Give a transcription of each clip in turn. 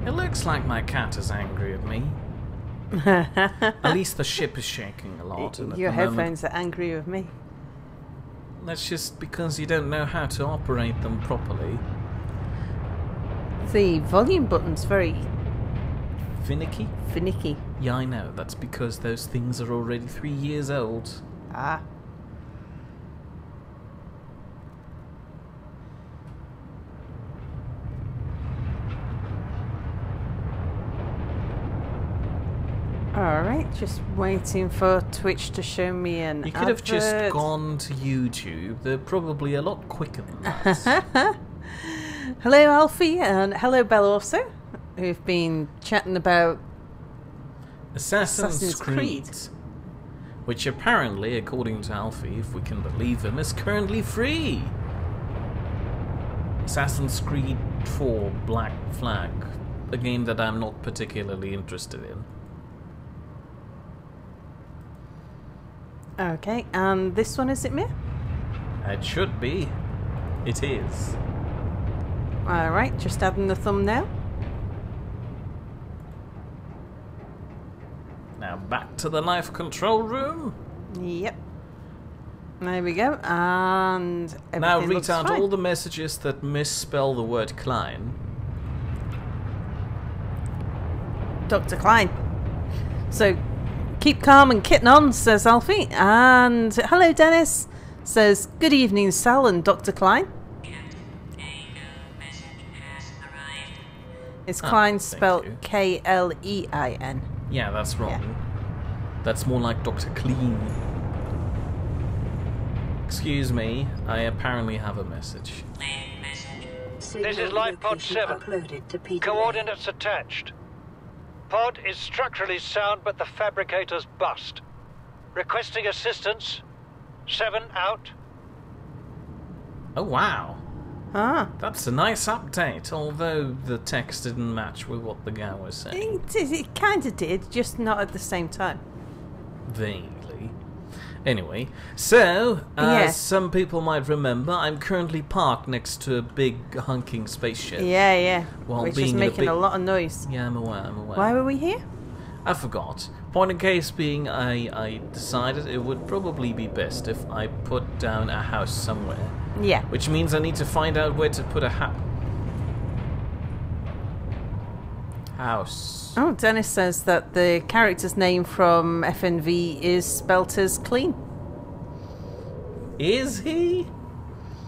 It looks like my cat is angry at me. At least the ship is shaking a lot. And Your headphones are angry with me. That's just because you don't know how to operate them properly. The volume button's very... Finicky? finicky. Yeah, I know. That's because those things are already 3 years old. Ah. Alright, just waiting for Twitch to show me an You could have just advert. gone to YouTube. They're probably a lot quicker than that. Hello Alfie and hello Belle also, who've been chatting about Assassin's Creed. Creed. Which apparently, according to Alfie, if we can believe him, is currently free. Assassin's Creed 4 Black Flag. A game that I'm not particularly interested in. Okay, and this one, is it me? It should be. It is. Alright, just adding the thumbnail. Now back to the knife control room. Yep. There we go, and Now everything read looks out fine. all the messages that misspell the word Klein. Dr. Klein. So, keep calm and kitten on, says Alfie. And hello, Dennis. Says, good evening, Sal and Dr. Klein. Is Klein spelled you. K-L-E-I-N? Yeah, that's wrong. Yeah. That's more like Dr. Clean. Excuse me, I apparently have a message. This is Light Pod 7. Coordinates attached. Pod is structurally sound, but the fabricator's bust. Requesting assistance. 7 out. Oh wow, Ah. that's a nice update, although the text didn't match with what the guy was saying. It kind of did, just not at the same time. Vaguely. Anyway, so, Yeah. as some people might remember, I'm currently parked next to a big hunking spaceship. Yeah. While Which being is in a making big- a lot of noise. Yeah, I'm aware. Why were we here? I forgot. Point in case being, I decided it would probably be best if I put down a house somewhere. Yeah. Which means I need to find out where to put a house. Oh, Dennis says that the character's name from FNV is spelt as clean. Is he?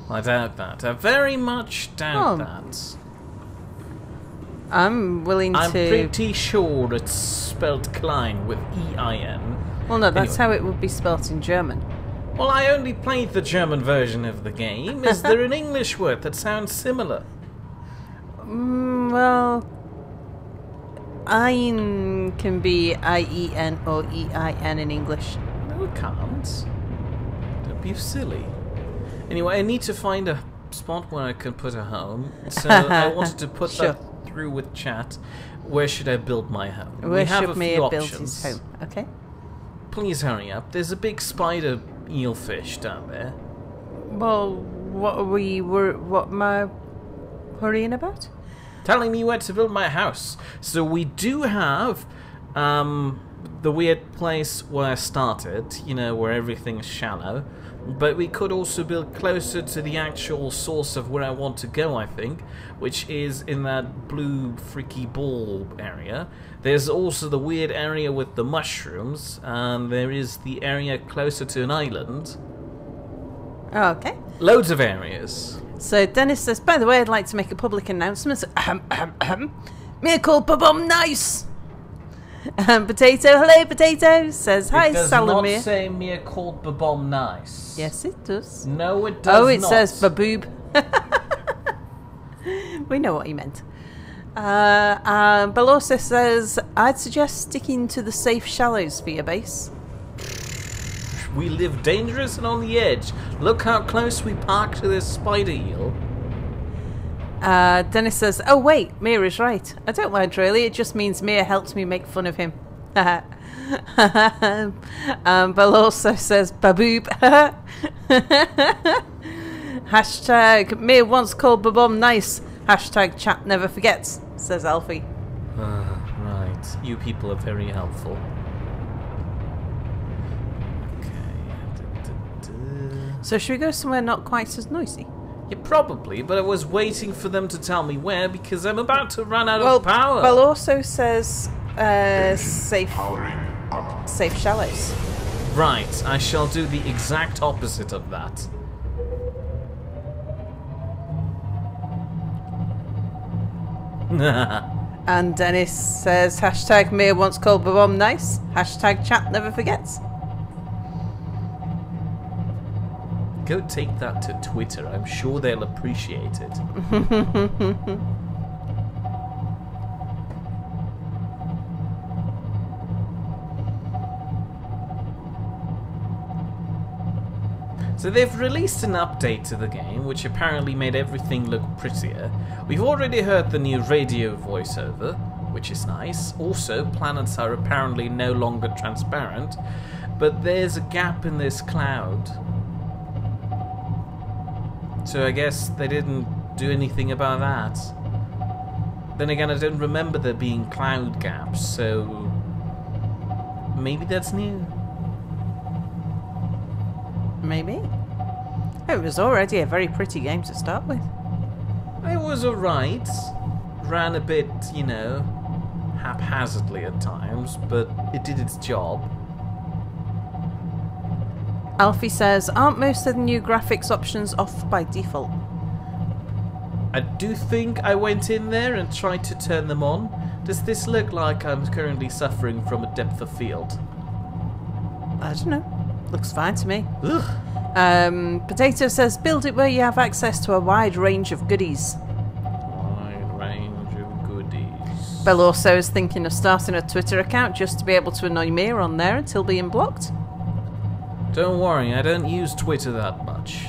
I doubt that. I very much doubt Oh. that. I'm willing I'm to... pretty sure it's spelled Klein with E-I-N. Well, no, that's Anyway. how it would be spelt in German. Well, I only played the German version of the game. Is there an English word that sounds similar? Well... Ein can be I-E-N or E-I-N in English. No, it can't. Don't be silly. Anyway, I need to find a spot where I can put a home. So I wanted to put Sure. that through with chat. Where should I build my home? Where we have should a few Mia build options. his home? Okay. Please hurry up. There's a big spider eelfish down there. Well, what am I hurrying about? Telling me where to build my house. So we do have the weird place where I started, you know, where everything's shallow. But we could also build closer to the actual source of where I want to go, I think, which is in that blue freaky ball area. There's also the weird area with the mushrooms, and there is the area closer to an island. Oh, okay. Loads of areas. So Dennis says, by the way, I'd like to make a public announcement. Mea culpa bum nice. Potato, hello Potato, says hi It does Salomir. not say mea culpa bomb nice. Yes, it does. No, it does not. Oh, it says baboob. We know what he meant. Belosa says, I'd suggest sticking to the safe shallows for your base. We live dangerous and on the edge. Look how close we park to this spider eel. Dennis says, oh wait, Mia is right. I don't mind really, it just means Mia helps me make fun of him. Belosa says, baboob. Hashtag Mia once called Babom nice. Hashtag chat never forgets, says Alfie. Right. You people are very helpful. So should we go somewhere not quite as noisy? Yeah, probably, but I was waiting for them to tell me where because I'm about to run out of power. Well, also says safe shallows. Right, I shall do the exact opposite of that. And Dennis says hashtag Mia once called Babom nice. Hashtag chat never forgets. Go take that to Twitter. I'm sure they'll appreciate it. So they've released an update to the game, which apparently made everything look prettier. We've already heard the new radio voiceover, which is nice. Also, planets are apparently no longer transparent, but there's a gap in this cloud. So I guess they didn't do anything about that. Then again, I don't remember there being cloud gaps, so maybe that's new. Maybe. It was already a very pretty game to start with. It was alright. Ran a bit, you know, haphazardly at times, but it did its job. Alfie says, aren't most of the new graphics options off by default? I do think I went in there and tried to turn them on. Does this look like I'm currently suffering from a depth of field? I don't know. Looks fine to me. Ugh. Potato says, build it where you have access to a wide range of goodies. Wide range of goodies. Bell also is thinking of starting a Twitter account just to be able to annoy Mia on there until being blocked. Don't worry, I don't use Twitter that much.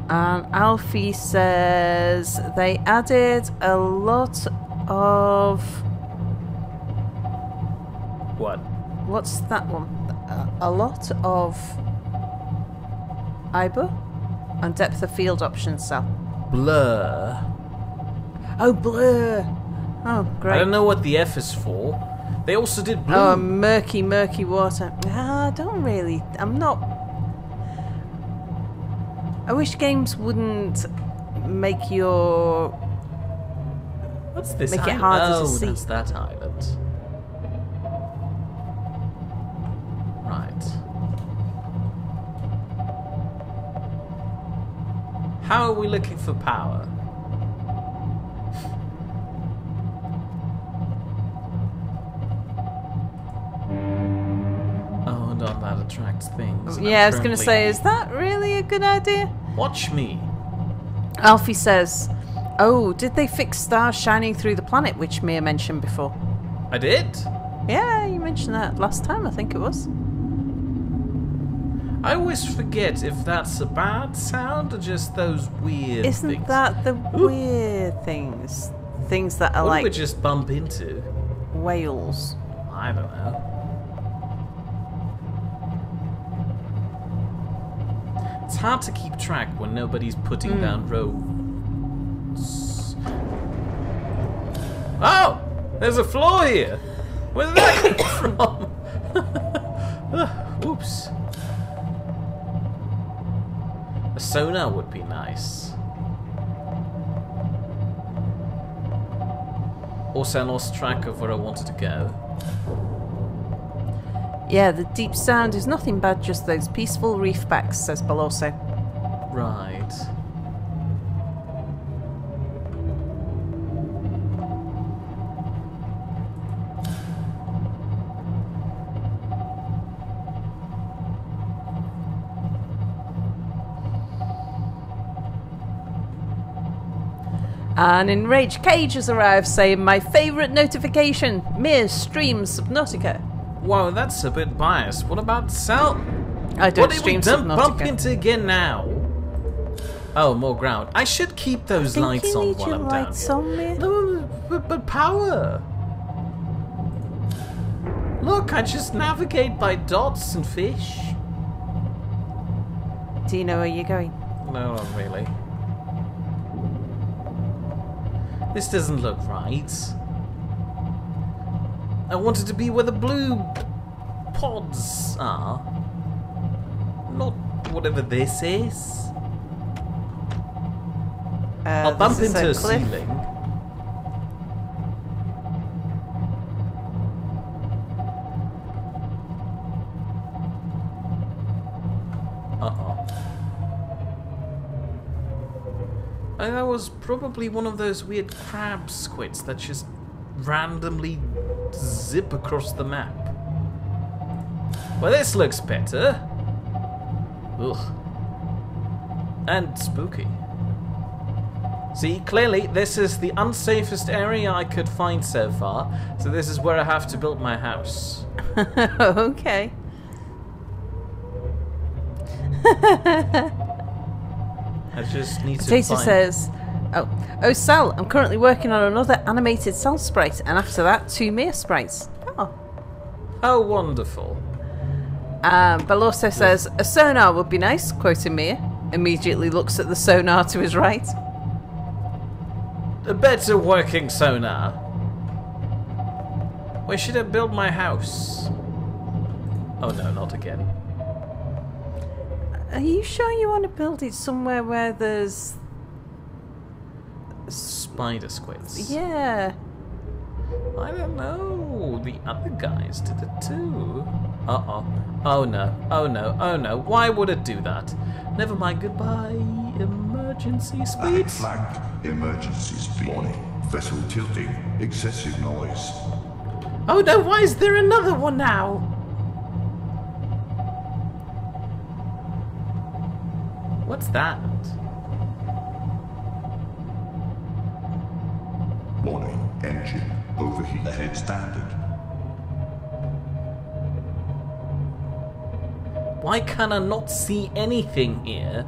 Alfie says they added a lot of... What? What's that one? A lot of IBO and depth of field options, Sal. Blur. Oh, blur. Oh, great. I don't know what the F is for. They also did blue. Oh, murky water. I don't really. I'm not. I wish games wouldn't make your. What's this? Make it harder to see. That's that island. Right. How are we looking for power? Oh, no, that attracts things. Yeah, I was going to say, is that really a good idea? Watch me. Alfie says, oh, did they fix stars shining through the planet, which Mia mentioned before? I did? Yeah, you mentioned that last time, I think it was. I always forget if that's a bad sound or just those weird things. Isn't that the weird things? Things that are what like... did we just bump into? Whales. I don't know. It's hard to keep track when nobody's putting down roads. Oh! There's a floor here! Where did that come from? Oops. A sonar would be nice. Also, I lost track of where I wanted to go. Yeah, the deep sound is nothing bad, just those peaceful reef backs, says Beloso. Right. And Enraged Cage has arrived saying, my favourite notification, Mir streams Subnautica. Wow, that's a bit biased. What about Sal? I don't what stream did we Subnautica. bump into again now? Oh, more ground. I should keep those lights on while I'm down here. On, Mir? No, but power. Look, I just navigate by dots and fish. Do you know where you're going? No, not really. This doesn't look right. I wanted to be where the blue pods are. Not whatever this is. I'll bump this is into a cliff. ceiling. Uh-oh. And that was probably one of those weird crab squids that just randomly zip across the map. Well, this looks better. Ugh. And spooky. See, clearly this is the unsafest area I could find so far, so this is where I have to build my house. Okay. I just need to Potato find... says, oh Sal, I'm currently working on another animated Sal sprite, and after that, 2 Mia sprites. Oh. How wonderful. Bell also says, a sonar would be nice, quoting Mia. Immediately looks at the sonar to his right. A better working sonar. Where should I build my house? Oh no, not again. Are you sure you want to build it somewhere where there's... Spider squids. Yeah. I don't know. The other guys did it too. Uh-oh. Oh no. Oh no. Oh no. Why would it do that? Never mind. Goodbye. Emergency speed. Flagged. Emergency speed. Warning. Vessel tilting. Excessive noise. Oh no. Why is there another one now? What's that? Warning. Engine overheat. Ahead standard. Why can I not see anything here?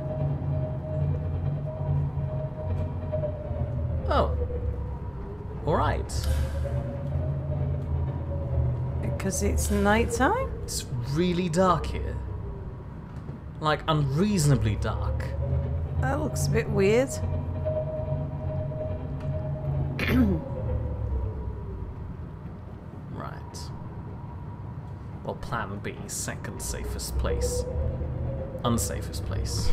Oh. Alright. Because it's nighttime? It's really dark here. Like, unreasonably dark. That looks a bit weird. Right. Well, plan B, second safest place. Unsafest place.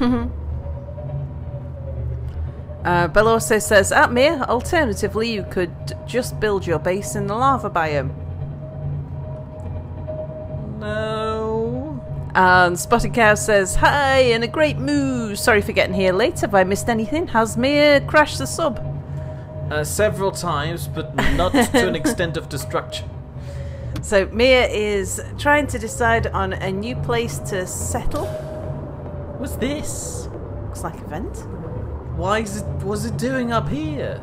Bell also says, at Mia, alternatively, you could just build your base in the lava biome. No. And Spotted Cow says, hi, in a great mood. Sorry for getting here late. Have I missed anything? Has Mia crashed the sub? Several times, but not to an extent of destruction. So Mia is trying to decide on a new place to settle. What's this? Looks like a vent. Why is it? Was it doing up here?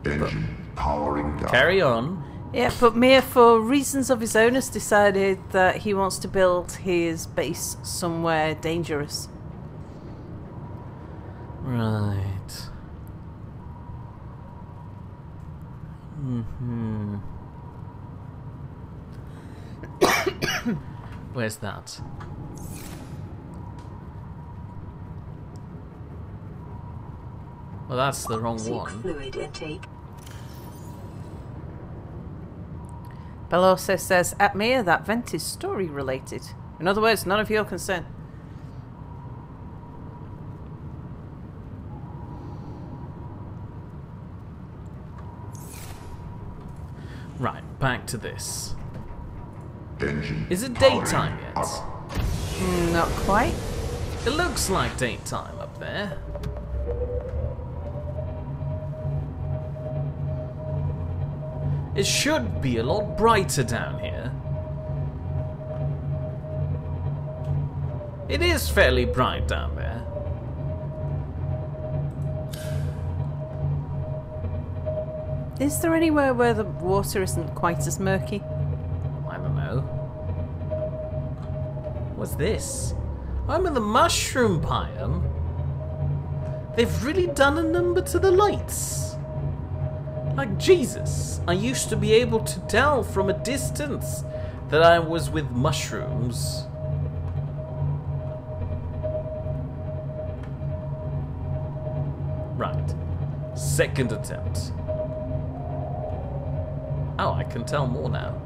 Engine powering down. Carry on. Yeah, but Mia, for reasons of his own, has decided that he wants to build his base somewhere dangerous. Right. Mm-hmm. Where's that? Well, that's the wrong one. Fluid intake. Bell also says, at Mia, that vent is story related. In other words, none of your concern. Right, back to this. Engine Is it powering daytime yet? up. Not quite. It looks like daytime up there. It should be a lot brighter down here. It is fairly bright down there. Is there anywhere where the water isn't quite as murky? I don't know. What's this? I'm in the mushroom biome. They've really done a number to the lights. Like Jesus, I used to be able to tell from a distance that I was with mushrooms. Right. Second attempt. Oh, I can tell more now.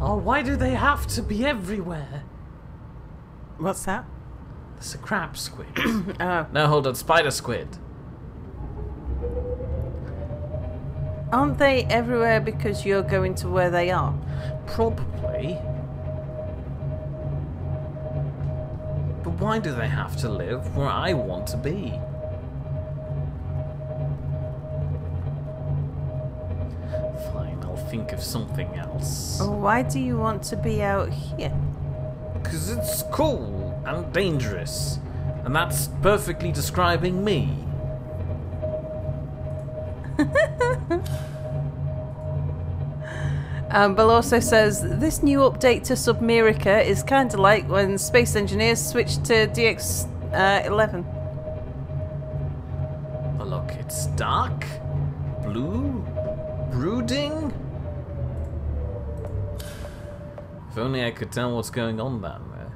Oh, why do they have to be everywhere? What's that? It's a crab squid. Oh. No, hold on, spider squid. Aren't they everywhere because you're going to where they are? Probably. But why do they have to live where I want to be? Fine, I'll think of something else. Why do you want to be out here? 'Cause it's cool and dangerous. And that's perfectly describing me. Bill also says, this new update to Subnautica is kind of like when space engineers switched to DX11. Oh look, it's dark, blue, brooding. If only I could tell what's going on down there.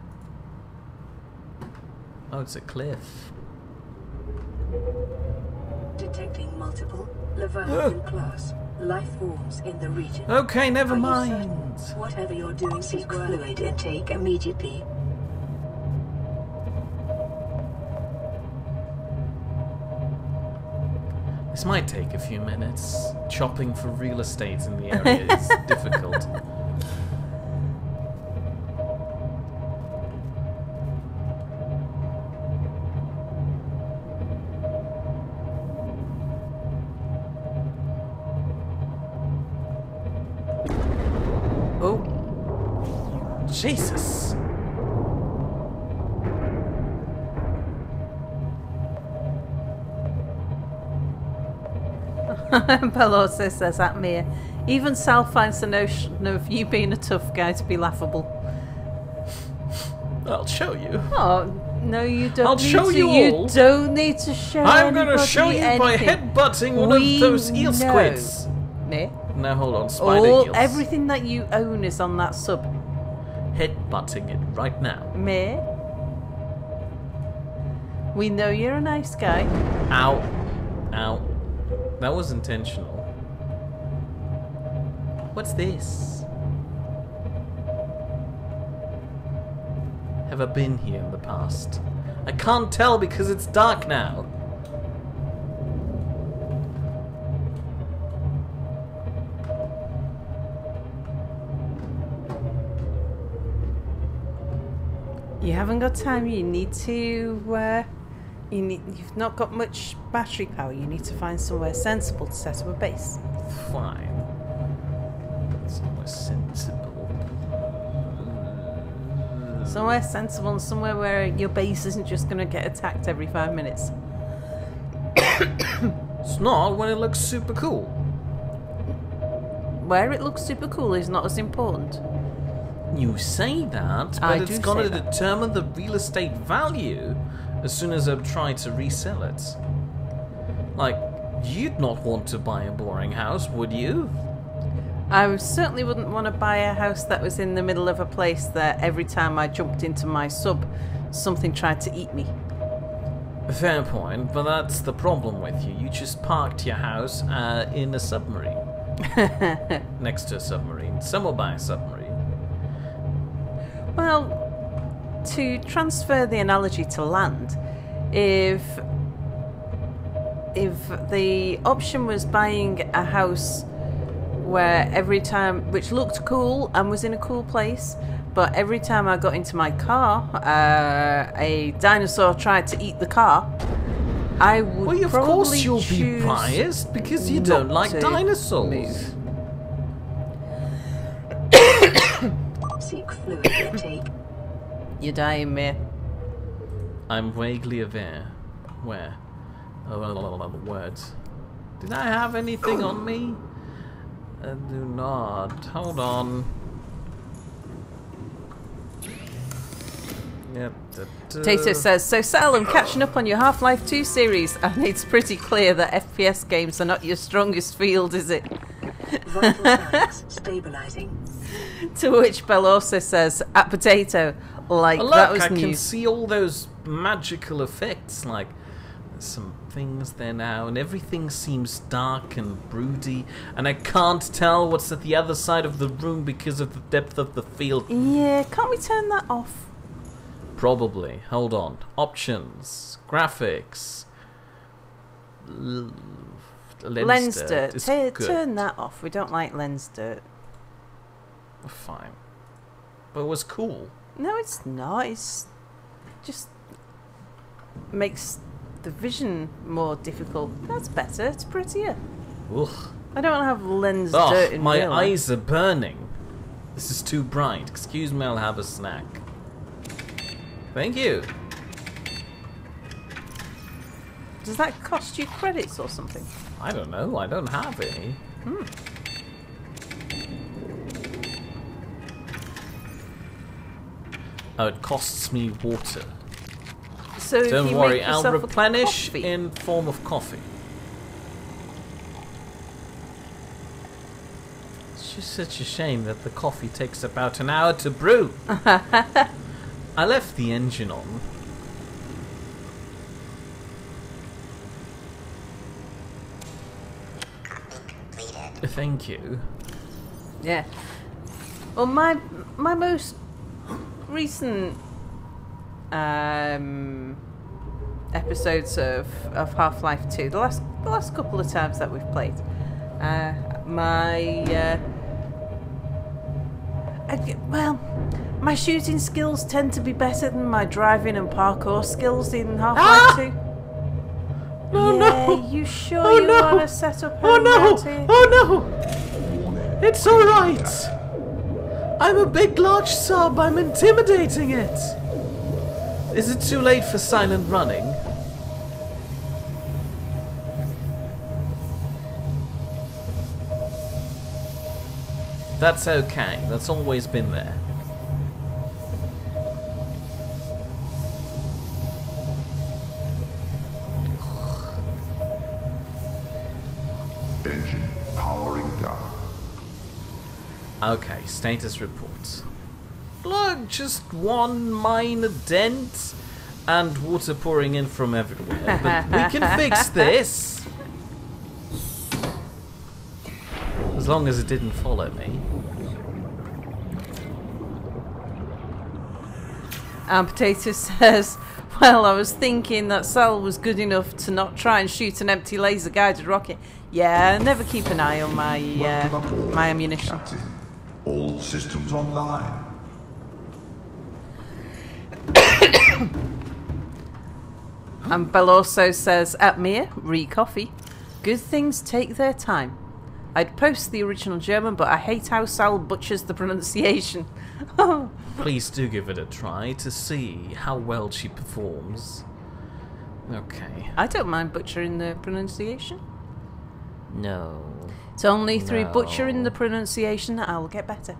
Oh, it's a cliff. Detecting multiple Leviathan class life forms in the region. Okay, never Are you mind. certain? Whatever you're doing, seek fluid intake immediately. This might take a few minutes. Chopping for real estate in the area is difficult. Oh. Jesus. Bill also says that, Mia. Even Sal finds the notion of you being a tough guy to be laughable. I'll show you. Oh, no, you don't I'll need show to. you all. Don't need to show I'm gonna anybody show you by anything. headbutting one of those eel know. squids. Mia? No, hold on, spider All, eels. everything that you own is on that sub. Headbutting it right now. Mia? We know you're a nice guy. Ow. Ow. That was intentional. What's this? Have I been here in the past? I can't tell because it's dark now. You haven't got time. You need to. You've not got much battery power. You need to find somewhere sensible to set up a base. Fine. Somewhere sensible. Somewhere sensible and somewhere where your base isn't just going to get attacked every 5 minutes. It's not when it looks super cool. Where it looks super cool is not as important. You say that, but I it's do going say to that. determine the real estate value as soon as I try to resell it. Like, you'd not want to buy a boring house, would you? I certainly wouldn't want to buy a house that was in the middle of a place that every time I jumped into my sub, something tried to eat me. Fair point, but that's the problem with you. You just parked your house in a submarine. Next to a submarine. Somewhere by a submarine. Well, to transfer the analogy to land, if the option was buying a house where every time, which looked cool and was in a cool place, but every time I got into my car, a dinosaur tried to eat the car, I would Well, of probably course you'll be choose biased because you not don't like to dinosaurs. move. Seek fluid intake. You're dying, Mir. I'm vaguely aware. Where? Oh, words. Did I have anything on me? I do not. Hold on. Yep. Potato says, so Sal, I'm catching up on your Half-Life 2 series, and it's pretty clear that FPS games are not your strongest field, is it? Vital signs stabilizing. To which Bell also says, at Potato, like, Oh, look, that was I can news. see all those magical effects, like there's some things there now, and everything seems dark and broody, and I can't tell what's at the other side of the room because of the depth of the field. Yeah, can't we turn that off? Probably. Hold on. Options. Graphics. Lens dirt. It's good. Turn that off. We don't like lens dirt. Fine. But it was cool. No, it's not. It's just makes the vision more difficult. That's better. It's prettier. Ugh. I don't want to have lens Ugh, dirt in my real life. eyes are burning. This is too bright. Excuse me, I'll have a snack. Thank you. Does that cost you credits or something? I don't know. I don't have any. Oh, it costs me water. So if Don't you worry, make I'll yourself a replenish coffee- in form of coffee. It's just such a shame that the coffee takes about an hour to brew. I left the engine on. Thank you. Yeah. Well, my most recent episodes of Half-Life 2, the last couple of times that we've played, my shooting skills tend to be better than my driving and parkour skills in Half-Life 2. Oh, Yeah, no. you sure Oh, you no. want to set up Oh home no! around here? Oh no! It's alright! I'm a big large sub, I'm intimidating it! Is it too late for silent running? That's okay, that's always been there. Engine powering down. Okay, status reports. Look, just one minor dent and water pouring in from everywhere. But we can fix this. As long as it didn't follow me. And Potato says, well, I was thinking that Sal was good enough to not try and shoot an empty laser-guided rocket. Yeah, never keep an eye on my my ammunition. Captain, all systems online. And Bell also says, at Mia, re-coffee, good things take their time. I'd post the original German, but I hate how Sal butchers the pronunciation. Please do give it a try to see how well she performs. Okay. I don't mind butchering the pronunciation. No. It's only through No. butchering the pronunciation that I will get better.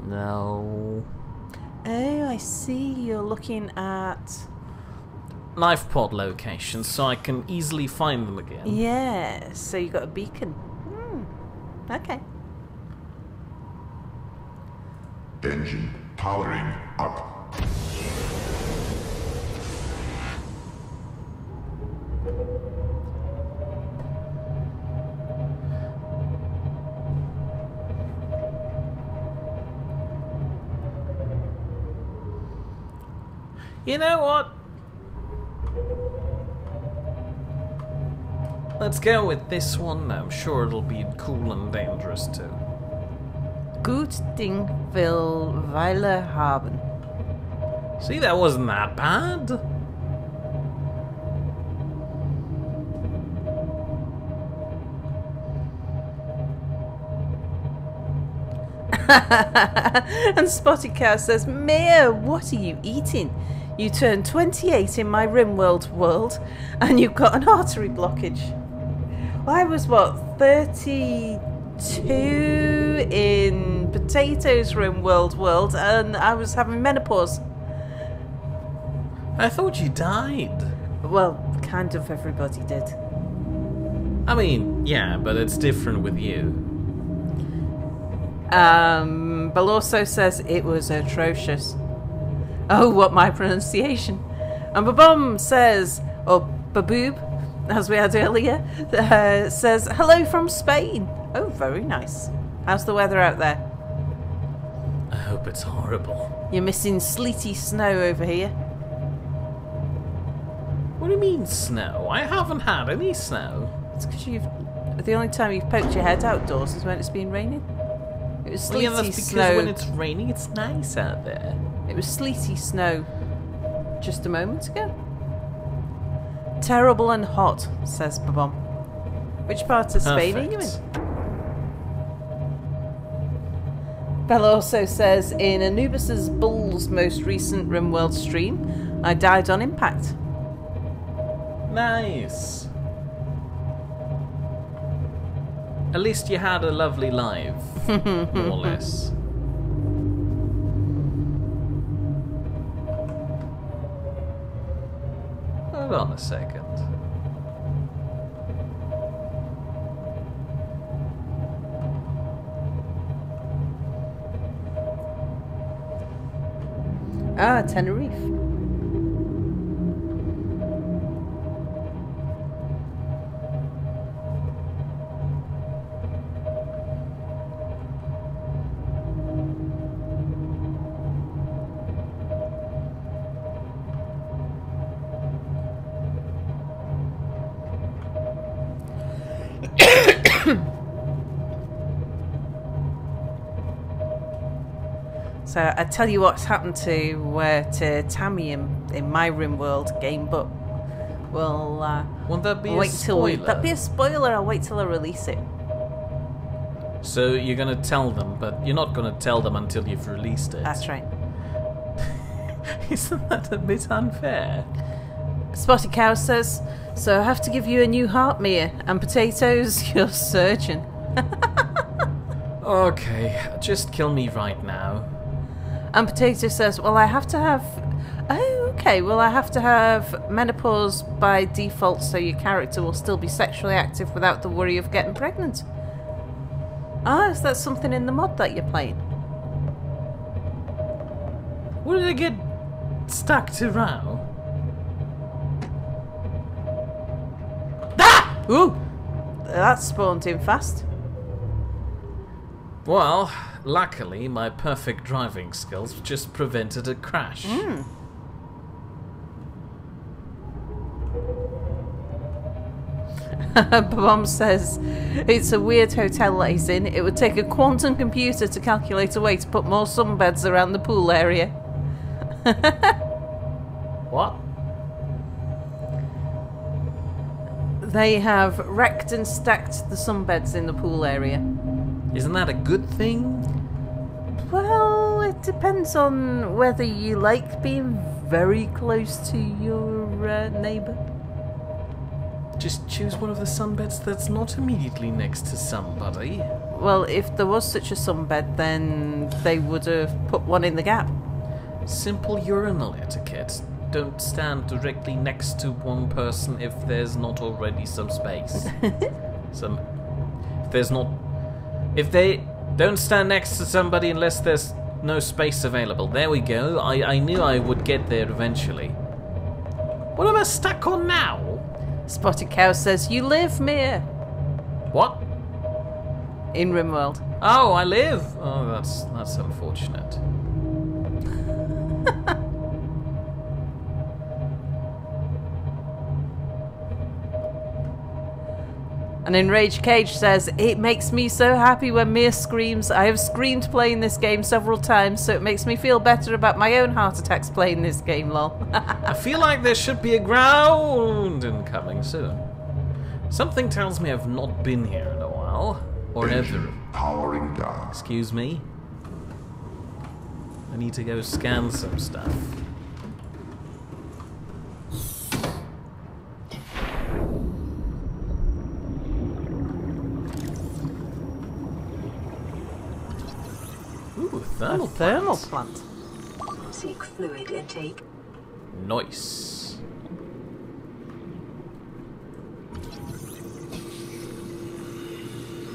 No. Oh, I see. You're looking at... Life pod locations so I can easily find them again. Yeah, so you got a beacon. Okay. Engine powering up. You know what? Let's go with this one. I'm sure it'll be cool and dangerous too. Gut Ding will Weile haben. See, that wasn't that bad. And Spotty Cow says, Mia, what are you eating? You turned 28 in my RimWorld world, and you've got an artery blockage. Well, I was, what, 32 in Potato's RimWorld world, and I was having menopause. I thought you died. Well, kind of everybody did. I mean, yeah, but it's different with you. Balorso says it was atrocious. Oh, what my pronunciation. And Babom says, or Baboob, as we had earlier, says, hello from Spain. Oh, very nice. How's the weather out there? I hope it's horrible. You're missing sleety snow over here. What do you mean snow? I haven't had any snow. It's because the only time you've poked your head outdoors is when it's been raining. It was sleety Well, yeah, that's because snow. when it's raining, it's nice out there. It was sleety snow just a moment ago. Terrible and hot, says Babom. Which part of Spain are you in? Bella also says, in Anubis's Bull's most recent RimWorld stream, I died on impact. Nice. At least you had a lovely life, more or less. Hold on a second. Ah, Tenerife. So I tell you what's happened to Tammy in my RimWorld game, but we'll Won't that be wait a till spoiler? that'd be a spoiler. I'll wait till I release it. So you're gonna tell them, but you're not gonna tell them until you've released it. That's right. Isn't that a bit unfair? Spotty Cow says, so I have to give you a new heart, Mia, and Potatoes, your surgeon. Okay, just kill me right now. And Potato says, well, I have to have... Oh, okay, well, I have to have menopause by default so your character will still be sexually active without the worry of getting pregnant. Ah, is that something in the mod that you're playing? Where did I get stuck to row? Ah! Ooh! That spawned in fast. Well, luckily my perfect driving skills just prevented a crash. Babom says it's a weird hotel that he's in. It would take a quantum computer to calculate a way to put more sunbeds around the pool area. What? They have wrecked and stacked the sunbeds in the pool area. Isn't that a good thing? Well, it depends on whether you like being very close to your neighbour. Just choose one of the sunbeds that's not immediately next to somebody. Well, if there was such a sunbed, then they would have put one in the gap. Simple urinal etiquette. Don't stand directly next to one person if there's not already some space. If they don't stand next to somebody unless there's no space available. There we go. I knew I would get there eventually. What am I stuck on now? Spotted Cow says, you live, Mia. What? In RimWorld. Oh, I live. Oh, that's unfortunate. And Enraged Cage says, it makes me so happy when Mia screams. I have screamed playing this game several times, so it makes me feel better about my own heart attacks playing this game, lol. I feel like there should be a ground incoming soon. Something tells me I've not been here in a while. Or ever. Powering down. Excuse me? I need to go scan some stuff. thermal thermal plant. plant. Seek fluid intake. Nice.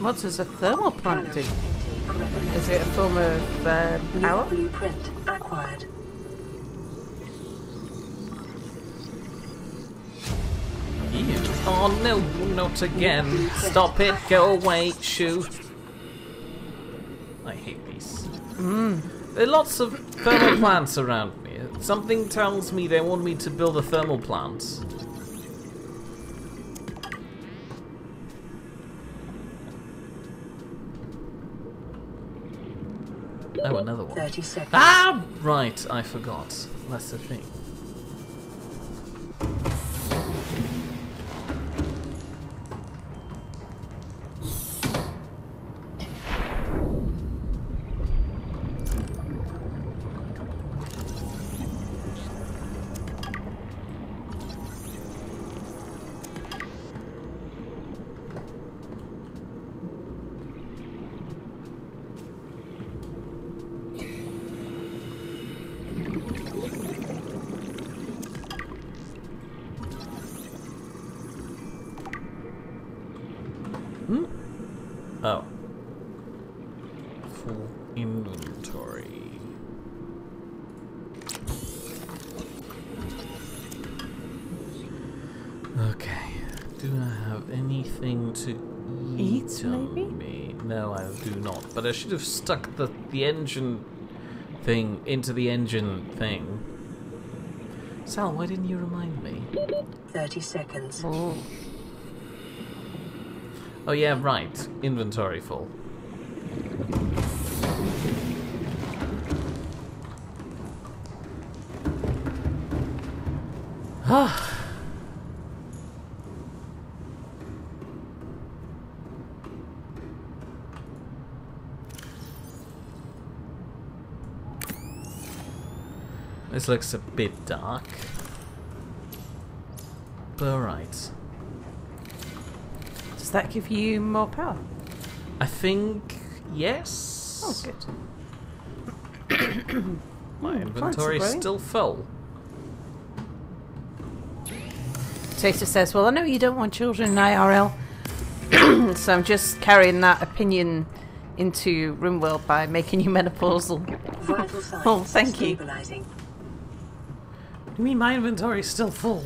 What does a thermal plant do? Calorie intake recommended. Is it a form of New power? blueprint acquired. Ew. Oh no, not again. Stop it, go away, shoo. I hate these. There are lots of thermal plants around me. Something tells me they want me to build a thermal plant. Oh, another one. 30 seconds. Ah! Right, I forgot. That's the thing. Oh. Full inventory. Okay. Do I have anything to eat on maybe? me? No, I do not. But I should have stuck the engine thing into the engine thing. Sal, why didn't you remind me? 30 seconds. Oh. Oh yeah, right. Inventory full. Ah. This looks a bit dark. But alright. Does that give you more power? I think yes. Oh, good. My plants are inventory's growing. still full. Tater says, well, I know you don't want children in IRL, so I'm just carrying that opinion into RimWorld by making you menopausal. Vital signs Oh, thank you. stabilizing. You mean my inventory's still full?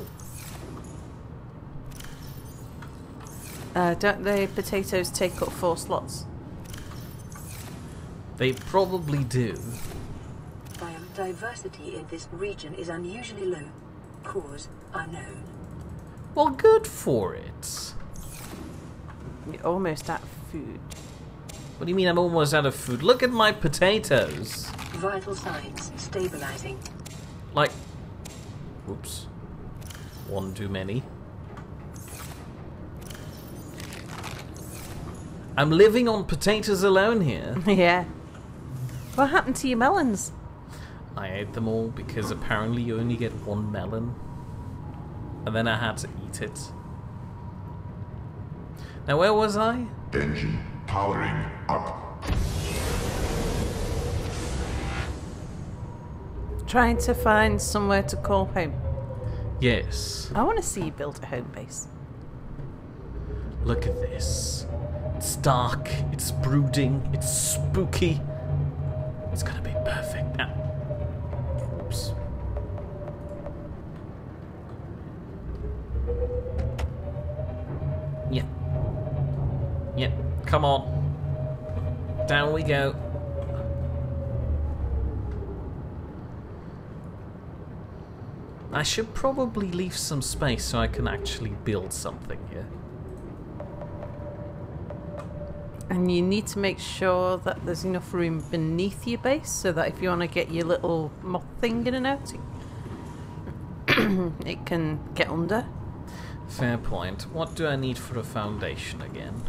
Don't the potatoes take up 4 slots? They probably do. Biodiversity in this region is unusually low. Cause unknown. Well, good for it. You're almost out of food. What do you mean I'm almost out of food? Look at my potatoes. Vital signs stabilizing. Like... Whoops. One too many. I'm living on potatoes alone here. Yeah. What happened to your melons? I ate them all because apparently you only get one melon. And then I had to eat it. Now where was I? Engine powering up. Trying to find somewhere to call home. Yes. I want to see you build a home base. Look at this. It's dark, it's brooding, it's spooky. It's gonna be perfect now. Oops. Yeah. Yeah, come on. Down we go. I should probably leave some space so I can actually build something here. And you need to make sure that there's enough room beneath your base so that if you want to get your little moth thing in and out, it can get under. Fair point. What do I need for a foundation again?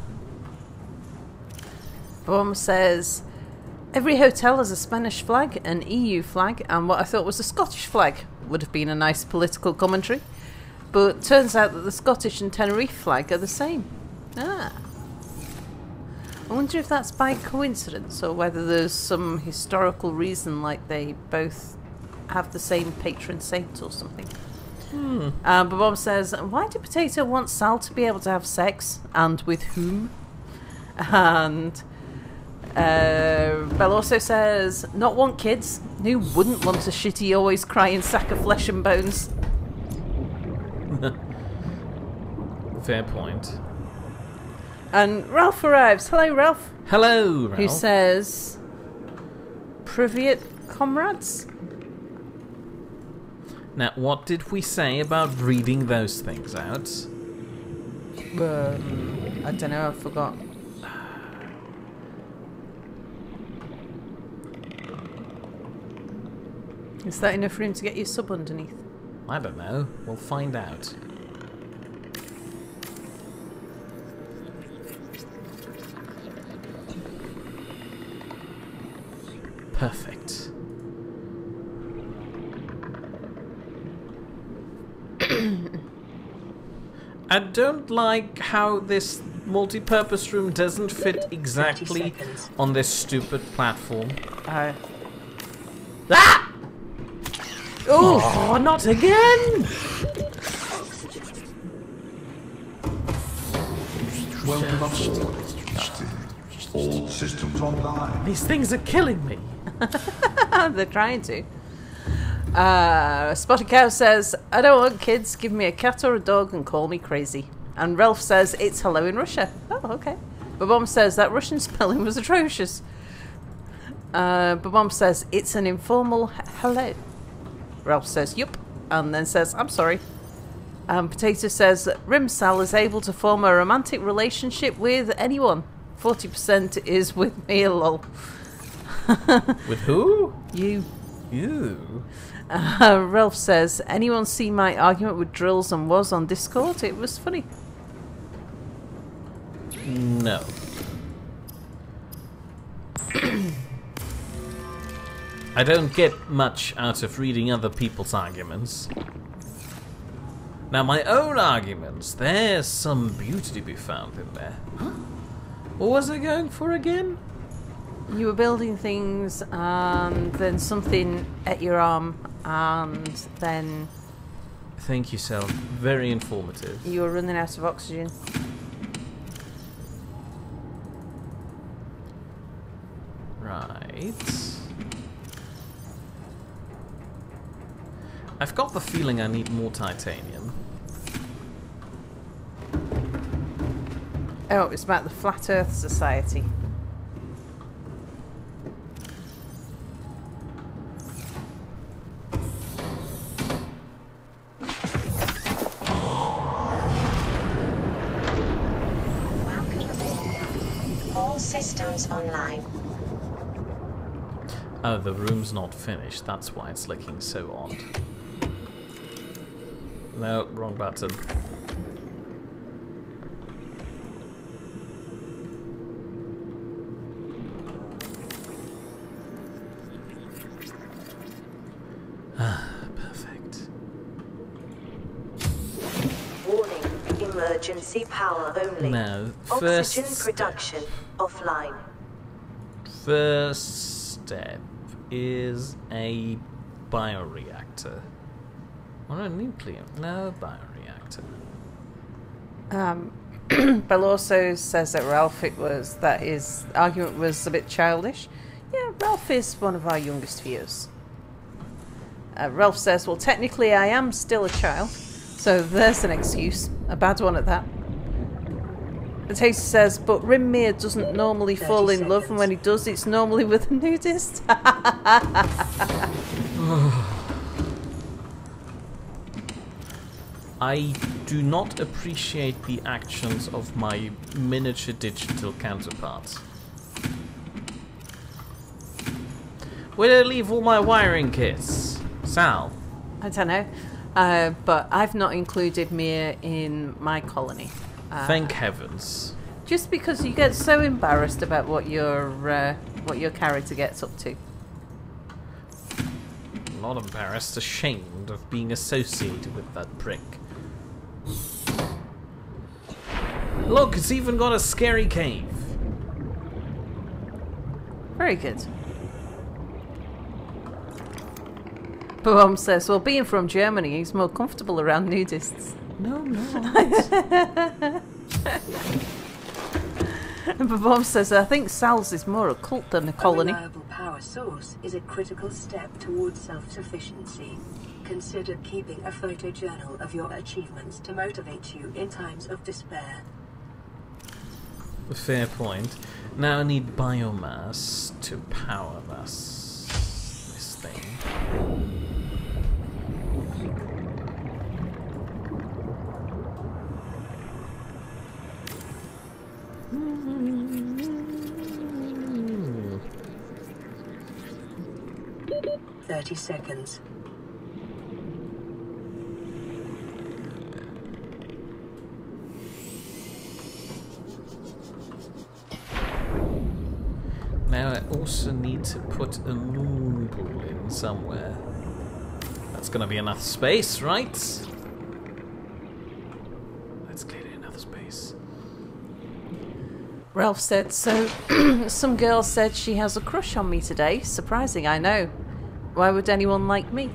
Bomb says, every hotel has a Spanish flag, an EU flag, and what I thought was a Scottish flag. Would have been a nice political commentary. But turns out that the Scottish and Tenerife flag are the same. Ah. I wonder if that's by coincidence or whether there's some historical reason, like they both have the same patron saint or something. But Bob says, why did Potato want Sal to be able to have sex? And with whom? And Belle also says, not want kids. Who wouldn't want a shitty, always crying sack of flesh and bones? Fair point. And Ralph arrives. Hello, Ralph. Hello, Ralph. Who says, Privyet, comrades? Now, what did we say about reading those things out? I don't know, I forgot. Is that enough room to get your sub underneath? I don't know. We'll find out. Perfect. I don't like how this multi-purpose room doesn't fit exactly on this stupid platform. Ah! Oh, not again! Welcome aboard. All systems online. These things are killing me. They're trying to. Spotted Cow says, I don't want kids, give me a cat or a dog and call me crazy. And Ralph says, it's hello in Russia. Oh, okay. Babom says, that Russian spelling was atrocious. Babom says, it's an informal hello. Ralph says, yup, and then says, I'm sorry. Potato says, Rimsal is able to form a romantic relationship with anyone. 40% is with me, lol. With who? You. You. Ralph says, anyone see my argument with Drills and Was on Discord? It was funny. No. I don't get much out of reading other people's arguments. Now, my own arguments, there's some beauty to be found in there. What was I going for again? You were building things, and then something ate your arm, and then... Thank you, Sel. Very informative. You were running out of oxygen. Right. I've got the feeling I need more titanium. Oh, it's about the Flat Earth Society. All systems online. Oh, the room's not finished. That's why it's looking so odd. No, wrong button. Perfect. Warning, emergency power only. Now, Oxygen production offline. First step is a bioreactor. Or a nuclear? No, bioreactor. Bell also says that Ralph, that his argument was a bit childish. Yeah, Ralph is one of our youngest viewers. Ralph says, well, technically I am still a child, so there's an excuse. A bad one at that. Potato says, but Rimmir doesn't normally fall in love, and when he does, it's normally with a nudist. I do not appreciate the actions of my miniature digital counterparts. Where did I leave all my wiring kits? Sal? I don't know. But I've not included Mia in my colony. Thank heavens. Just because you get so embarrassed about what your character gets up to. Not embarrassed, ashamed of being associated with that prick. Look, it's even got a scary cave. Very good. Mom says, well, being from Germany, he's more comfortable around nudists. No, I'm not. Mom says, I think Sal's is more a cult than a colony. A reliable power source is a critical step towards self-sufficiency. Consider keeping a photojournal of your achievements to motivate you in times of despair. Fair point. Now I need biomass to power this thing. Mm. 30 seconds. Now I also need to put a moon pool in somewhere. That's gonna be enough space, right? That's clearly enough space. Ralph said, so some girl said she has a crush on me today. Surprising, I know. Why would anyone like me?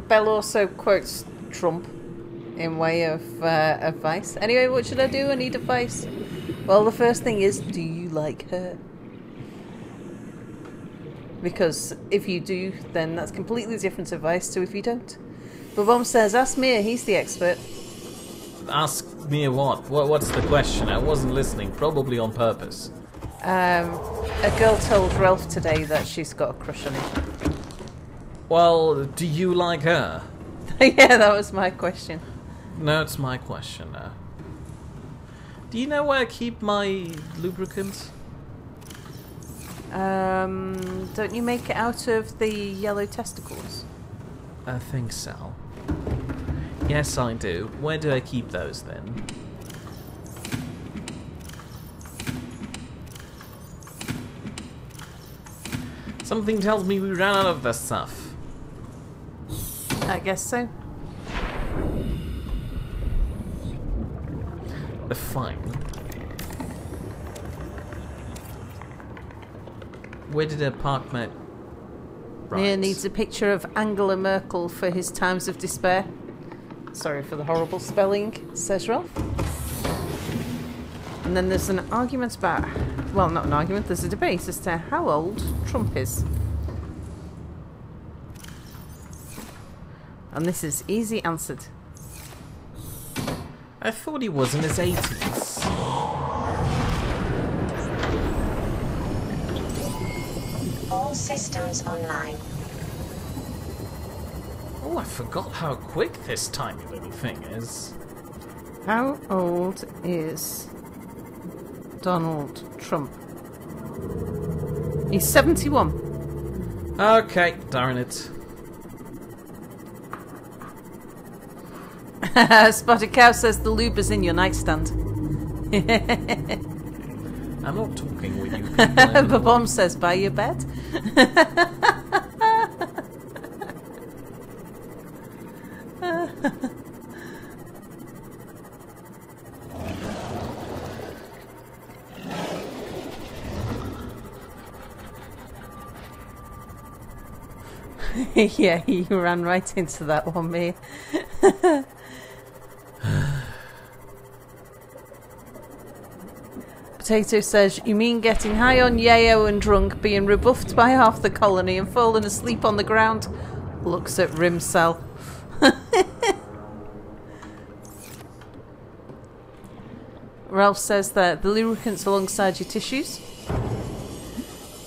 Belle also quotes Trump in way of advice. Anyway, what should I do? I need advice. Well, the first thing is, do you like her? Because if you do, then that's completely different advice to if you don't. But Mom says, ask Mir, he's the expert. Ask me what? What's the question? I wasn't listening, probably on purpose. A girl told Ralph today that she's got a crush on him. Well, do you like her? Yeah, that was my question. No, it's my question now. Do you know where I keep my lubricant? Don't you make it out of the yellow testicles? I think so. Yes, I do. Where do I keep those then? Something tells me we ran out of this stuff. I guess so. Fine. Where did I park my... Right. Mir needs a picture of Angela Merkel for his times of despair. Sorry for the horrible spelling, says Ralph. And then there's an argument about... Well, not an argument, there's a debate as to how old Trump is. And this is easy answered. I thought he was in his 80s. All systems online. Oh, I forgot how quick this tiny little thing is. How old is Donald Trump? He's 71. Okay, darn it. Spotted Cow says the lube is in your nightstand. I'm not talking with you people anymore. Babom says by your bed. Yeah, he ran right into that one, me. Potato says, you mean getting high on yayo and drunk, being rebuffed by half the colony and falling asleep on the ground? Looks at Rimsel. Ralph says that the lubricant's alongside your tissues.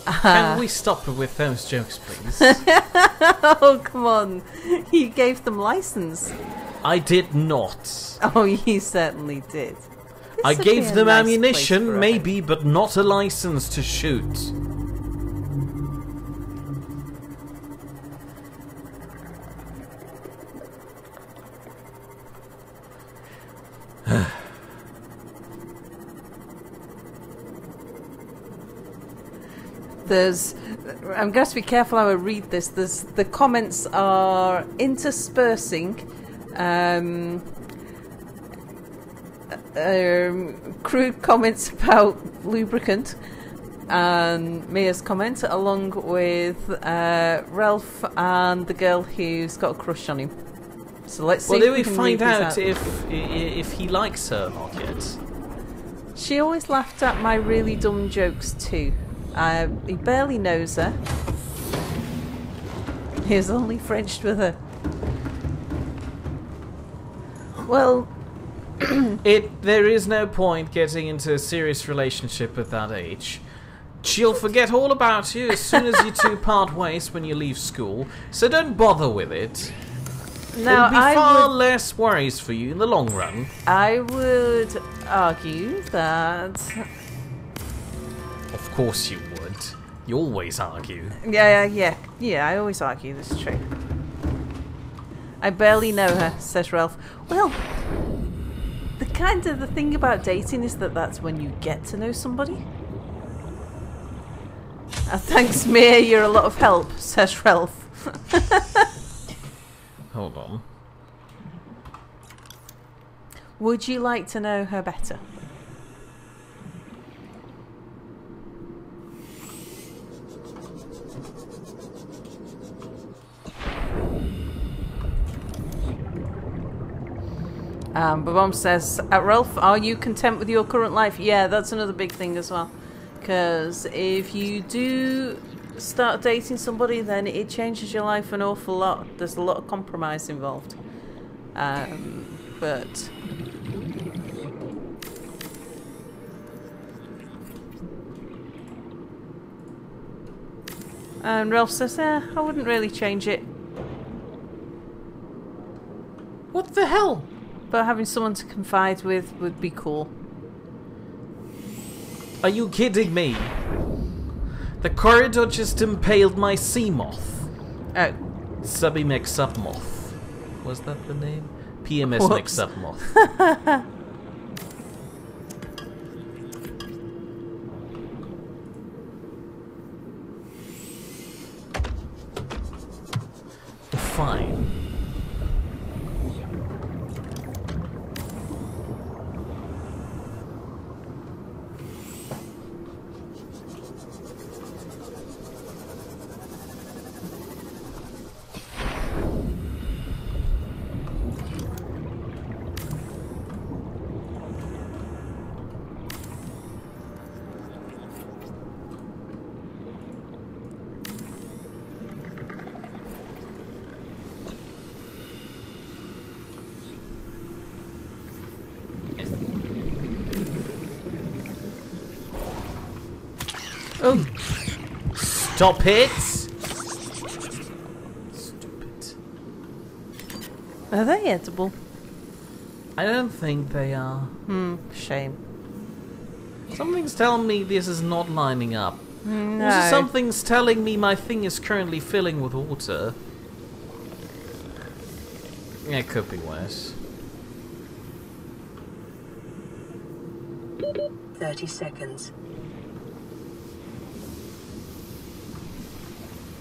Can we stop with those jokes, please? Oh, come on. You gave them license. I did not. Oh, you certainly did. I This would be gave a them nice place ammunition, for a maybe, but not a license to shoot. There's... I'm going to be careful how I read this. The comments are interspersing Crude comments about lubricant, and Mia's comment, along with Ralph and the girl who's got a crush on him. So let's see. Well, do we can find read out these if he likes her or not yet? She always laughed at my really dumb jokes too. He barely knows her. He's only Frenched with her. Well, there is no point getting into a serious relationship at that age. She'll forget all about you as soon as you two part ways when you leave school, so don't bother with it. now It'll be far less worries for you in the long run. I would argue that... Of course you would. You always argue. Yeah, I always argue, this is true. I barely know her, says Ralph. Well, the thing about dating is that that's when you get to know somebody. Thanks, Mia, you're a lot of help, says Ralph. Hold on. Would you like to know her better? Babom says, Ralph, are you content with your current life? Yeah, that's another big thing as well. Because if you do start dating somebody, then it changes your life an awful lot. There's a lot of compromise involved. But... And Ralph says, I wouldn't really change it. What the hell? But having someone to confide with would be cool. Are you kidding me? The corridor just impaled my sea moth. Oh. Subby Mix-Up Moth. Was that the name? PMS Whoops. Mix-Up Moth. Fine. Oh. Stop it! Stupid. Are they edible? I don't think they are. Shame. Something's telling me this is not lining up. No. Also, something's telling me my thing is currently filling with water. It could be worse. 30 seconds.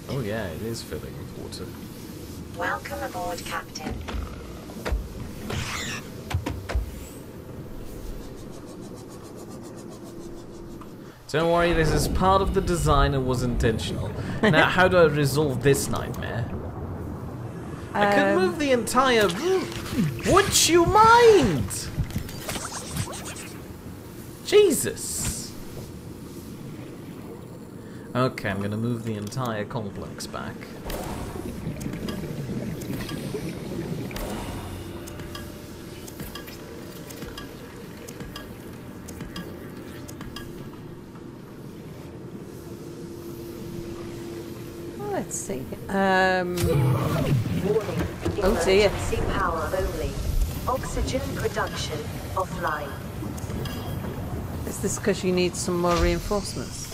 Oh yeah, it is filling with water. Welcome aboard, Captain. Don't worry, this is part of the design and was intentional. Now, how do I resolve this nightmare? I could move the entire room. Would you mind? Jesus. Okay, I'm gonna move the entire complex back. Let's see. Warning. Oh dear. Emergency power only. Oxygen production offline. Is this because you need some more reinforcements?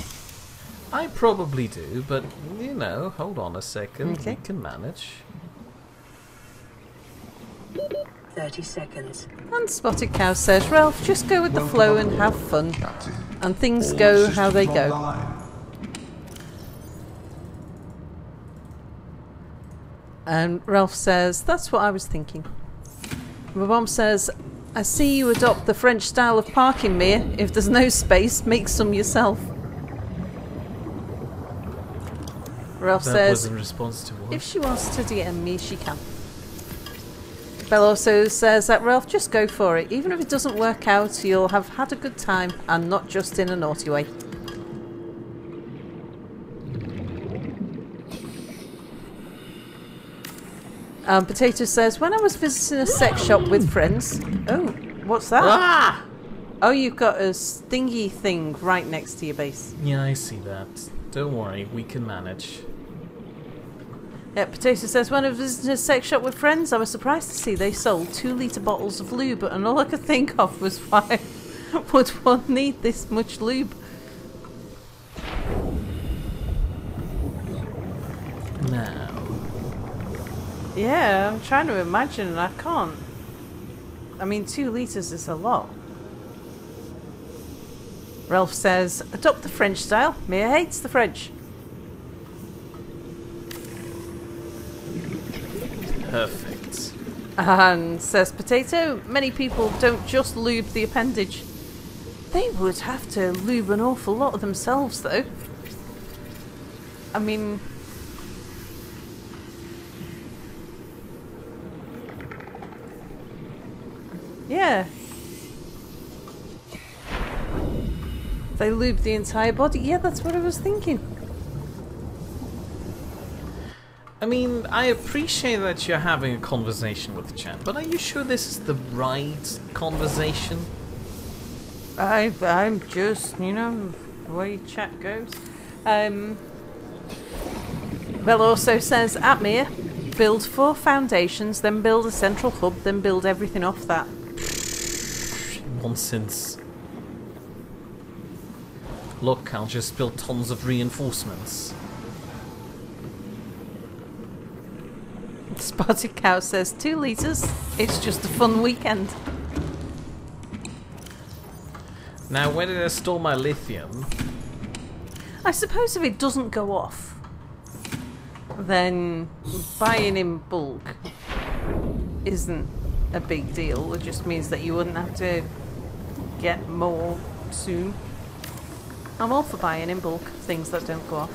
I probably do, but, you know, hold on a second. Okay. We can manage. 30 seconds. Unspotted Cow says, Ralph, just go with the flow and have fun. And things go how they go. And Ralph says, that's what I was thinking. My mom says, I see you adopt the French style of parking, Mia. If there's no space, make some yourself. Ralph That says, was in response to what? if she wants to DM me, she can. Belle also says that Ralph, just go for it. Even if it doesn't work out, you'll have had a good time and not just in a naughty way. Potato says, when I was visiting a sex shop with friends... Oh, what's that? Ah! Oh, you've got a stingy thing right next to your base. Yeah, I see that. Don't worry, we can manage. Yeah, Potato says, when I was visiting a sex shop with friends, I was surprised to see they sold 2-litre bottles of lube, and all I could think of was, why would one need this much lube? Now... Yeah, I'm trying to imagine and I can't. I mean, 2 litres is a lot. Ralph says, adopt the French style. Mia hates the French. Perfect. And says Potato, many people don't just lube the appendage. They would have to lube an awful lot of themselves, though. I mean... Yeah. They lube the entire body. Yeah, that's what I was thinking. I mean, I appreciate that you're having a conversation with the chat, but are you sure this is the right conversation? I'm just, you know, the way chat goes. Belle also says, at Mia, build 4 foundations, then build a central hub, then build everything off that. Nonsense. Look, I'll just build tons of reinforcements. Spotted Cow says 2 litres, it's just a fun weekend. Now, where did I store my lithium? I suppose if it doesn't go off, then buying in bulk isn't a big deal. It just means that you wouldn't have to get more soon. I'm all for buying in bulk things that don't go off.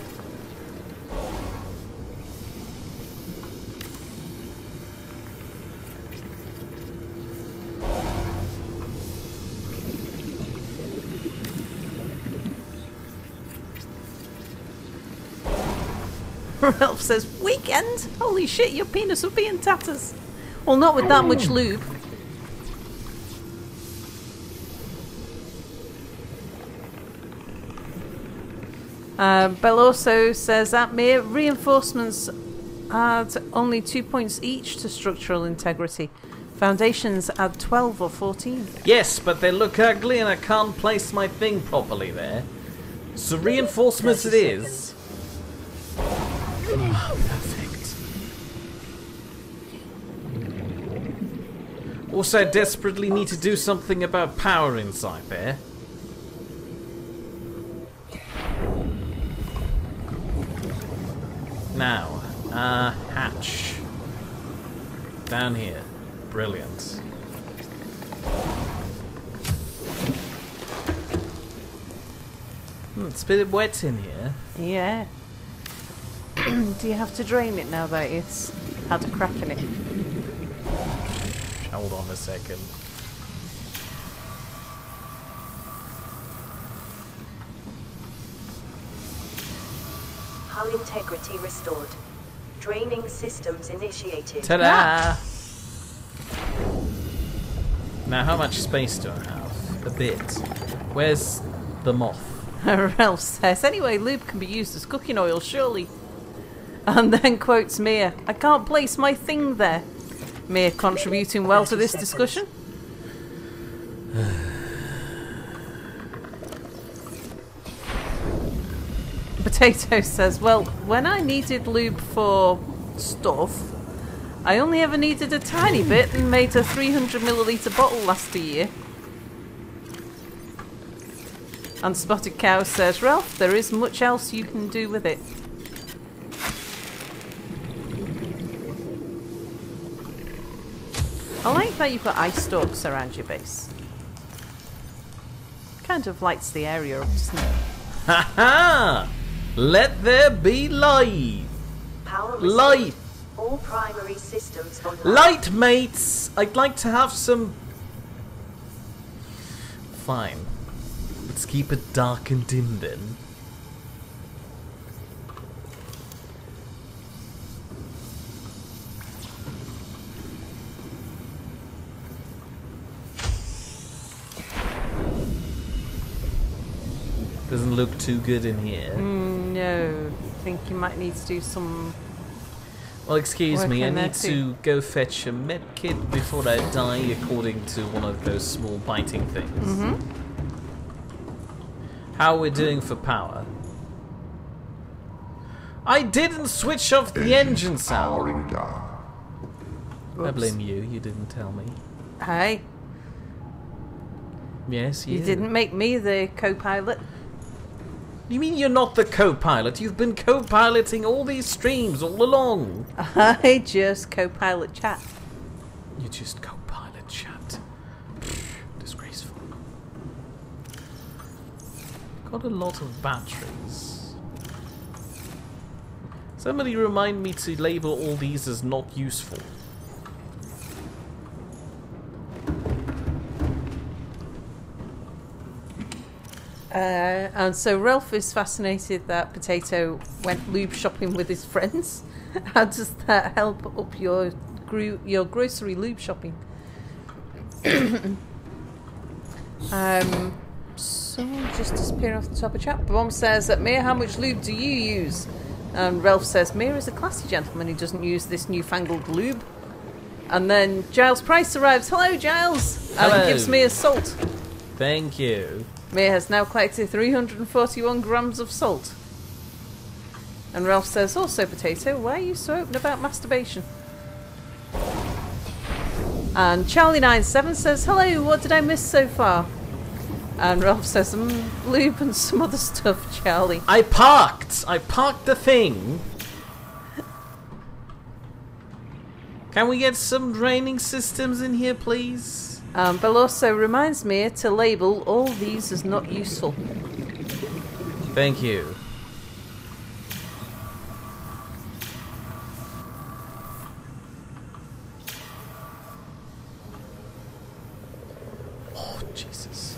Ralph says, weekend? Holy shit, your penis would be in tatters. Well, not with that much lube. Belle also says that mere reinforcements add only 2 points each to structural integrity. Foundations add 12 or 14. Yes, but they look ugly and I can't place my thing properly there. So reinforcements it is. Oh, perfect. Also, I desperately need to do something about power inside there. Now, hatch. Down here. Brilliant. It's a bit wet in here. Yeah. Do you have to drain it now that it's had a crack in it? Hold on a second. Hull integrity restored. Draining systems initiated. Ta-da! Now, how much space do I have? A bit. Where's the moth? Ralph says, anyway, lube can be used as cooking oil, surely. And then quotes Mia, I can't place my thing there. Mia contributing well to this discussion. Potato says, well, when I needed lube for stuff, I only ever needed a tiny bit and made a 300ml bottle last a year. And Spotted Cow says, Ralph, there isn't much else you can do with it. I like that you've got ice stalks around your base. Kind of lights the area up, doesn't it? Ha ha! Let there be light! Power Light! restored. All primary systems online. Light, mates! I'd like to have some... Fine. Let's keep it dark and dim then. Doesn't look too good in here. No. I think you might need to do some... Well, excuse me, I Working there need to go fetch a med kit before I die, according to one of those small biting things. How are we doing for power? I didn't switch off the engine sound. Powering down. I blame you, you didn't tell me. Hey, Yes, you didn't make me the co-pilot. You mean you're not the co-pilot? You've been co-piloting all these streams all along. I just co-pilot chat. You just co-pilot chat. Disgraceful. Got a lot of batteries. Somebody remind me to label all these as not useful. And so Ralph is fascinated that Potato went lube shopping with his friends. How does that help up your grocery lube shopping? Someone just disappeared off the top of chat. Bomb says that Mir, how much lube do you use? And Ralph says Mir is a classy gentleman who doesn't use this newfangled lube. And then Giles Price arrives. Hello, Giles! Hello. And gives Mir salt. Thank you. Mir has now collected 341 grams of salt. And Ralph says, also Potato, why are you so open about masturbation? And Charlie97 says, hello, what did I miss so far? And Ralph says, lube and some other stuff, Charlie. I parked the thing. Can we get some draining systems in here, please? But also reminds me to label all these as not useful. Thank you. Oh, Jesus.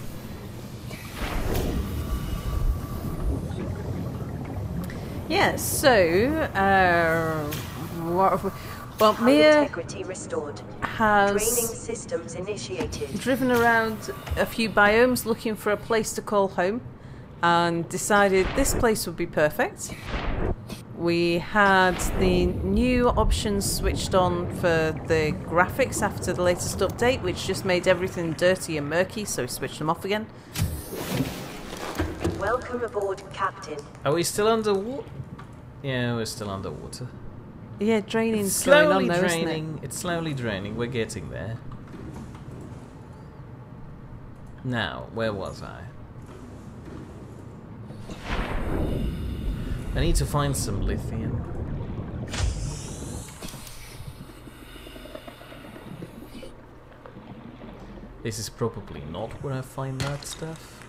Yeah, so, what have we... Well, Power Mia integrity restored. has Training systems initiated. driven around a few biomes looking for a place to call home and decided this place would be perfect. We had the new options switched on for the graphics after the latest update, which just made everything dirty and murky, so we switched them off again. Welcome aboard, Captain. Are we still underwater? Yeah, we're still underwater. Yeah, draining's It's going slowly on though, draining. isn't it? It's slowly draining. We're getting there. Now, where was I? I need to find some lithium. This is probably not where I find that stuff.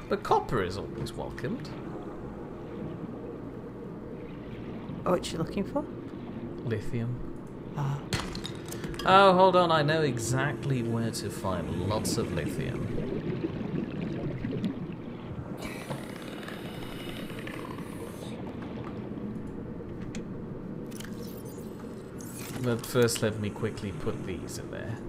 But copper is always welcomed. Oh, what you looking for? Lithium. Oh, hold on. I know exactly where to find lots of lithium. But first, let me quickly put these in there.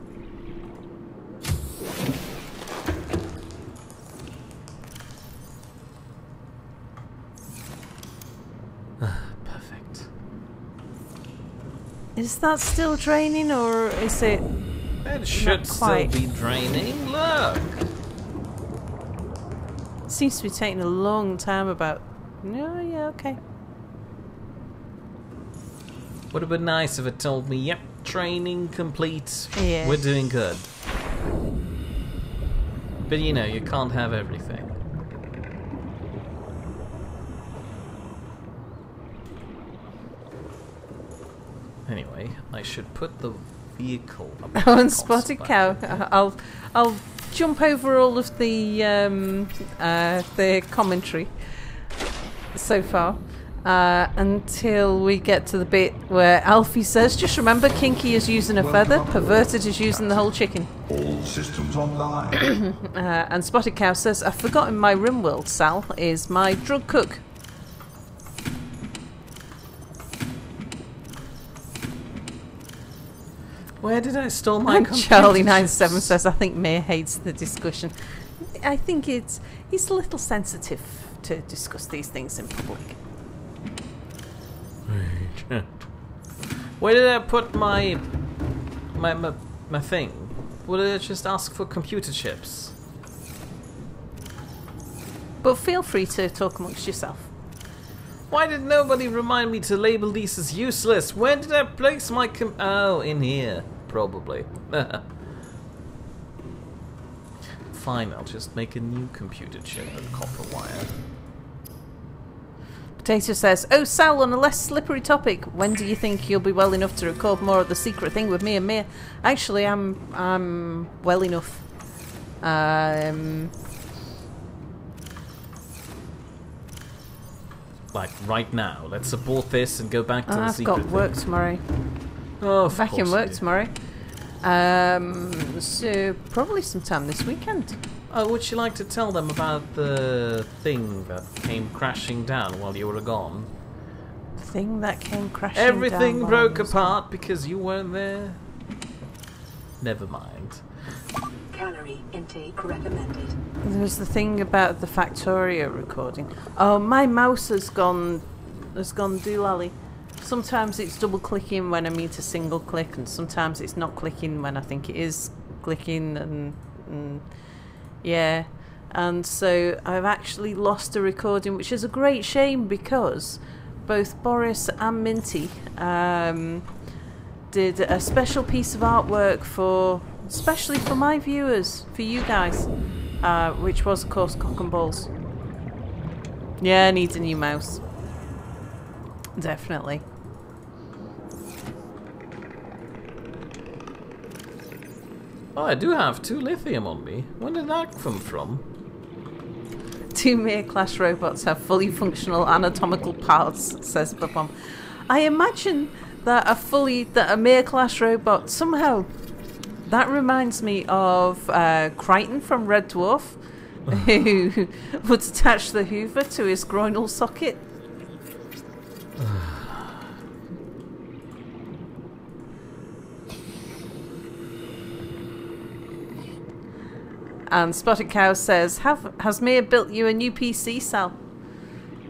Perfect. Is that still draining or is it... It should still quite. be draining. Look! Seems to be taking a long time about... No, yeah, okay. Would have been nice if it told me, yep, training complete. Yeah. We're doing good. But you know, you can't have everything. Anyway, I should put vehicle. Oh, and Spotted Cow. I'll jump over all of the commentary so far until we get to the bit where Alfie says, "Just remember, kinky is using a feather, perverted is using the whole chicken." All systems online. And Spotted Cow says, "I've forgotten my RimWorld. Sal is my drug cook." Where did I store my computer Charlie97 chips? says, "I think May hates the discussion." I think he's a little sensitive to discuss these things in public. Where did I put my thing? Would I just ask for computer chips? But feel free to talk amongst yourself. Why did nobody remind me to label these as useless? Where did I place my oh, in here, probably. Fine, I'll just make a new computer chip and copper wire. Potato says, "Oh, Sal, on a less slippery topic, when do you think you'll be well enough to record more of The Secret Thing with me and Mia?" Actually, I'm well enough. Like right now, let's abort this and go back to the I've secret got work thing. tomorrow. Oh, of Back course in you work do. tomorrow. So probably sometime this weekend. Oh, would you like to tell them about the thing that came crashing down while you were gone? The thing that came crashing Everything down broke while I was apart because you weren't there. Never mind. Calorie intake recommended. There was the thing about the Factorio recording. Oh, my mouse has gone doolally. Sometimes it's double clicking when I mean to single click, and sometimes it's not clicking when I think it is clicking, and yeah. And so I've actually lost a recording, which is a great shame because both Boris and Minty did a special piece of artwork especially for my viewers, for you guys, which was of course Cock and Balls. Yeah, needs a new mouse. Definitely. Oh, I do have 2 lithium on me. When did that come from? 2 mere class robots have fully functional anatomical parts, says Babom. I imagine that a mere class robot somehow. That reminds me of Crichton from Red Dwarf, who would attach the Hoover to his groinal socket. And Spotted Cow says, "Has Mia built you a new PC, Sal?"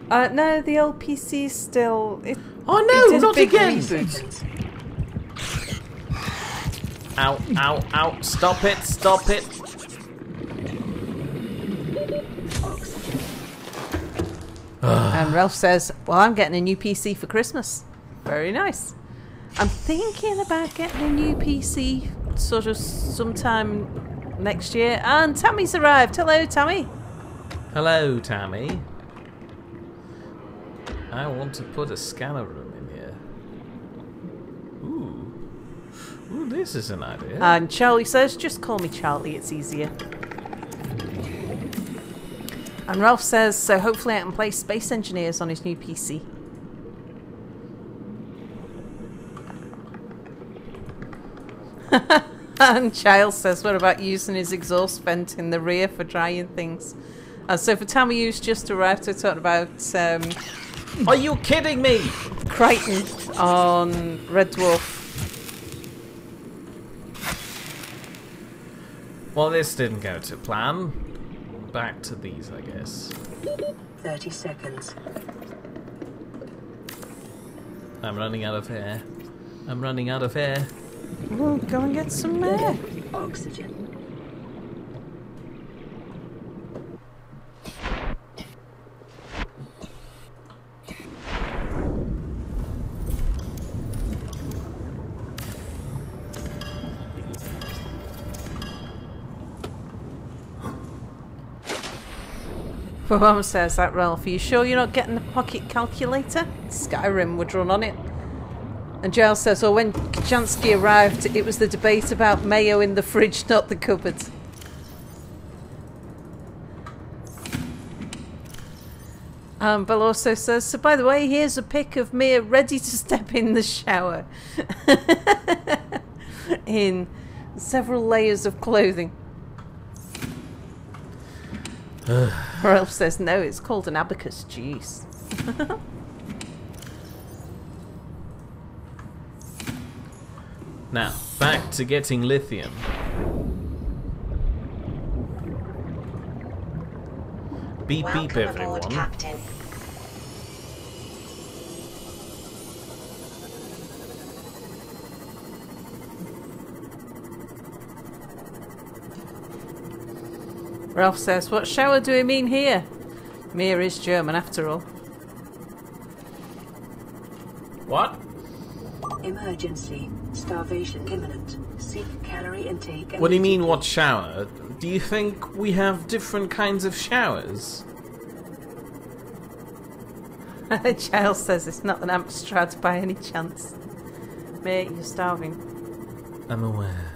No, the old PC is still. Oh no, not again! Reboot. Ow, ow, ow. Stop it, stop it. And Ralph says, "Well, I'm getting a new PC for Christmas." Very nice. I'm thinking about getting a new PC sort of sometime next year. And Tammy's arrived. Hello, Tammy. Hello, Tammy. I want to put a scanner room in here. Ooh, this is an idea. And Charlie says, "Just call me Charlie, it's easier." And Ralph says, "So hopefully I can play Space Engineers on his new PC." And Giles says, "What about using his exhaust vent in the rear for drying things?" And so for Tammy, who's just arrived, to talk about Are you kidding me? Crichton on Red Dwarf. Well, this didn't go to plan. Back to these, I guess. 30 seconds. I'm running out of air. I'm running out of air. We'll go and get some air. Oxygen. Mum says that, Ralph. Are you sure you're not getting the pocket calculator? Skyrim would run on it. And Giles says, oh, when Kachansky arrived, it was the debate about mayo in the fridge, not the cupboard. Bill also says, so by the way, here's a pic of Mia ready to step in the shower. In several layers of clothing. Ralph says, no, it's called an abacus. Jeez. Now, back to getting lithium. Beep beep, everyone. Aboard, Captain. Ralph says, what shower do we mean here? Mia is German after all. What? Emergency. Starvation imminent. Seek calorie intake. What do you mean, what shower? Do you think we have different kinds of showers? Giles says it's not an Amstrad by any chance. Mate, you're starving. I'm aware.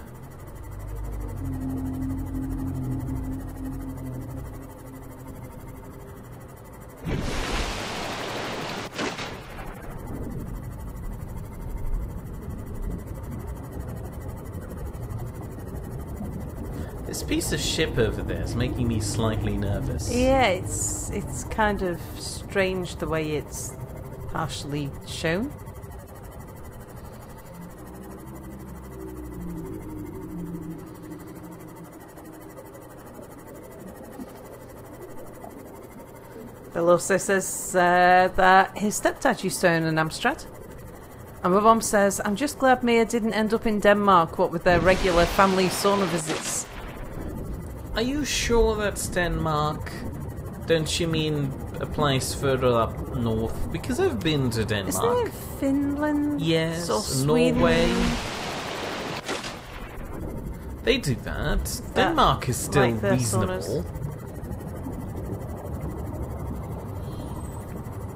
This piece of ship over there is making me slightly nervous. Yeah, it's kind of strange the way it's partially shown. Bill also says that his stepdad used to own an Amstrad. And my mum says, I'm just glad Mia didn't end up in Denmark, what with their regular family sauna visits. Are you sure that's Denmark? Don't you mean a place further up north? Because I've been to Denmark. Isn't it Finland? Yes, or Sweden? Norway. They do that. Denmark is still like their reasonable. saunas.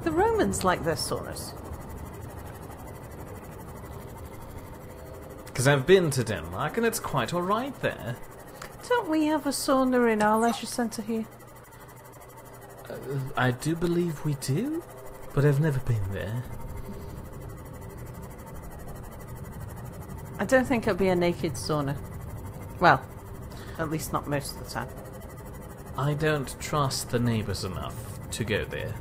The Romans like their saunas. Because I've been to Denmark and it's quite alright there. Don't we have a sauna in our leisure centre here? I do believe we do, but I've never been there. I don't think it'll be a naked sauna. Well, at least not most of the time. I don't trust the neighbours enough to go there.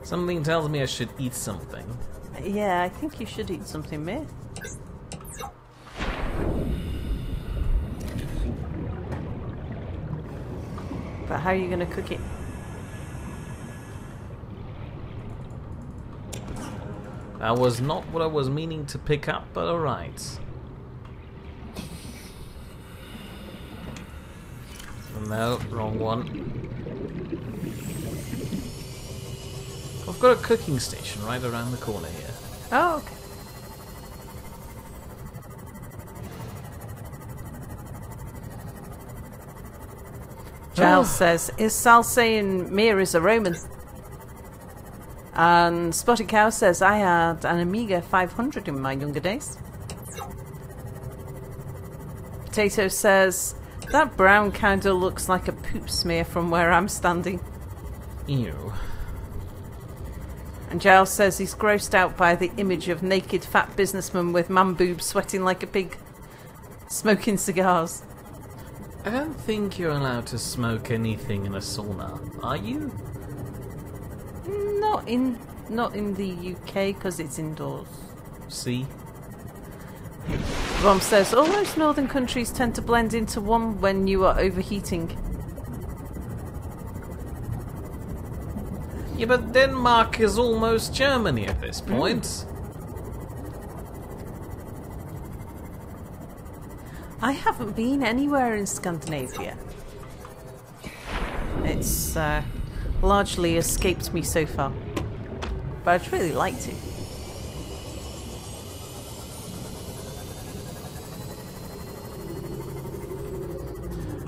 Something tells me I should eat something. Yeah, I think you should eat something, mate. But how are you going to cook it? That was not what I was meaning to pick up, but alright. No, wrong one. I've got a cooking station right around the corner here. Oh, okay. Giles says, is Sal saying Mia is a Roman? And Spotted Cow says, I had an Amiga 500 in my younger days. Potato says, that brown kind of looks like a poop smear from where I'm standing. Ew. And Giles says he's grossed out by the image of naked fat businessman with man boobs sweating like a pig, smoking cigars. I don't think you're allowed to smoke anything in a sauna, are you? Not in the UK because it's indoors. See? Rom says all those northern countries tend to blend into one when you are overheating. Yeah, but Denmark is almost Germany at this point. I haven't been anywhere in Scandinavia. It's largely escaped me so far. But I'd really like to.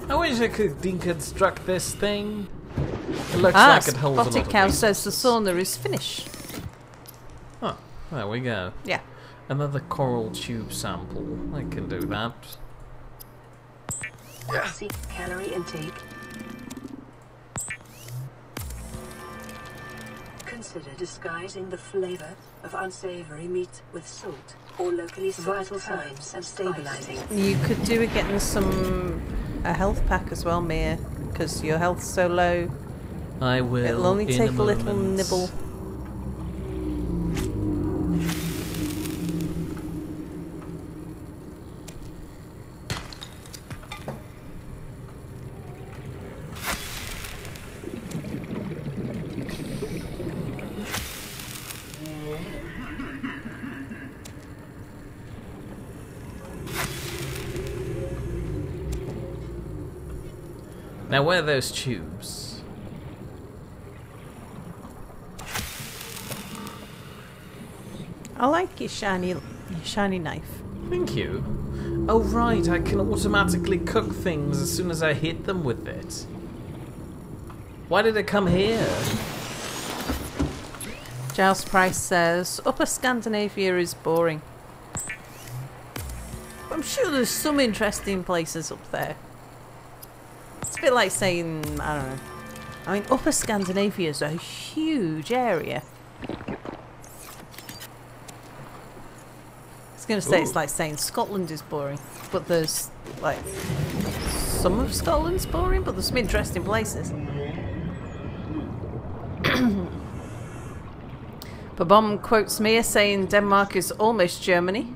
I wish I could deconstruct this thing. It looks like it holds a lot Spotted of Cow resources. says the sauna is finished. Oh, there we go. Yeah. Another coral tube sample. I can do that. See calorie intake. Consider disguising the flavor of unsavory meat with salt or locally vital signs and stabilizing. You could do with getting a health pack as well, Mia, because your health's so low. I will. It'll only in take a little moment. nibble. Now, where are those tubes? I like your shiny knife. Thank you. Oh, right, I can automatically cook things as soon as I hit them with it. Why did it come here? Giles Price says, Upper Scandinavia is boring. I'm sure there's some interesting places up there. It's a bit like saying, I don't know. I mean, Upper Scandinavia is a huge area. I was going to say it's like saying Scotland is boring, but there's like some of Scotland's boring, but there's some interesting places. Babom quotes Mia saying Denmark is almost Germany.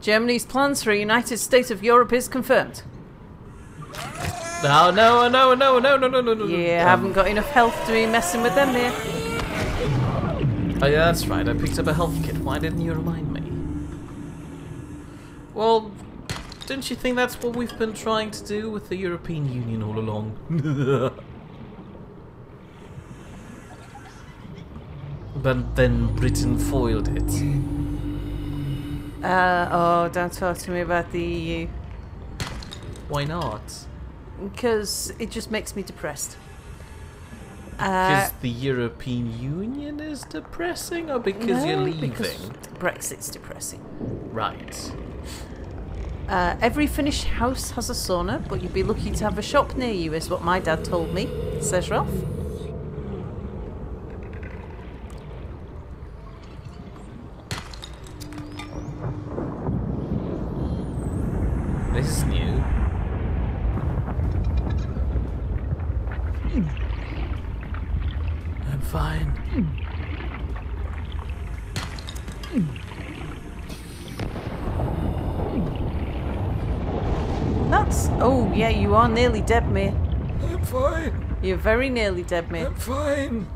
Germany's plans for a United States of Europe is confirmed. No, no, no, no, no, no, no, no, no. Yeah, I haven't got enough health to be messing with them here. Oh yeah, that's right. I picked up a health kit. Why didn't you remind me? Well, don't you think that's what we've been trying to do with the European Union all along? But then Britain foiled it. Oh, don't talk to me about the EU. Why not? Because it just makes me depressed. Because the European Union is depressing, or because you're leaving? Because Brexit's depressing. Right. Every Finnish house has a sauna, but you'd be lucky to have a shop near you, is what my dad told me, says Ralph. This is new. I'm fine. That's... Oh, yeah, you are nearly dead, Mia. I'm fine. You're very nearly dead, Mia. I'm fine.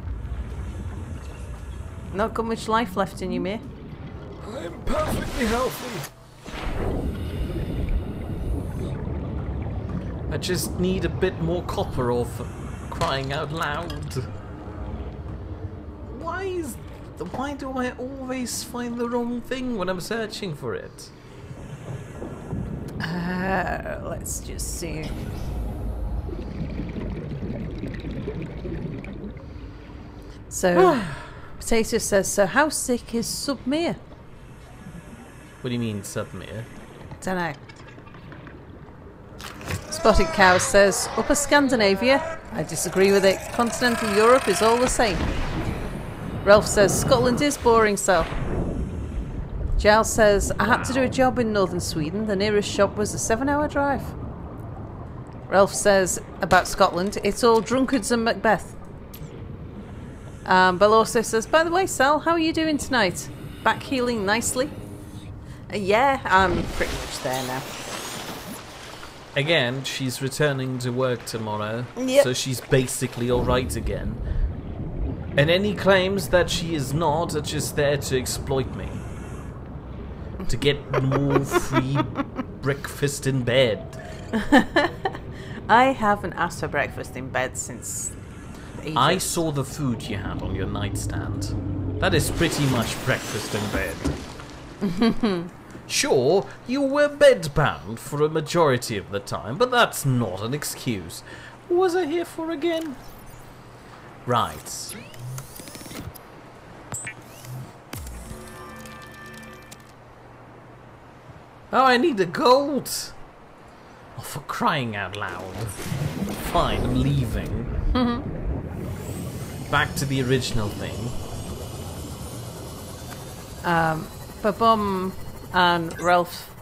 Not got much life left in you, Mia. I'm perfectly healthy. I just need a bit more copper or for crying out loud. Why do I always find the wrong thing when I'm searching for it? Let's just see. So, Potato says, so how sick is Submere? What do you mean, Submere? Dunno. Spotted Cow says, Upper Scandinavia. I disagree with it. Continental Europe is all the same. Ralph says, Scotland is boring, so. Giles says, I had to do a job in northern Sweden. The nearest shop was a 7-hour drive. Ralph says, about Scotland, it's all drunkards and Macbeth. Bill also says, by the way, Sal, how are you doing tonight? Back healing nicely? Yeah, I'm pretty much there now. Again, she's returning to work tomorrow, Yep. so she's basically alright again. And any claims that she is not are just there to exploit me. To get more free breakfast in bed. I haven't asked for breakfast in bed since ages. I saw the food you had on your nightstand. That is pretty much breakfast in bed. Sure, you were bedbound for a majority of the time, but that's not an excuse. What was I here for again? Right. Oh, I need the gold! Oh, for crying out loud. Fine, I'm leaving. Back to the original thing. Babom and Ralph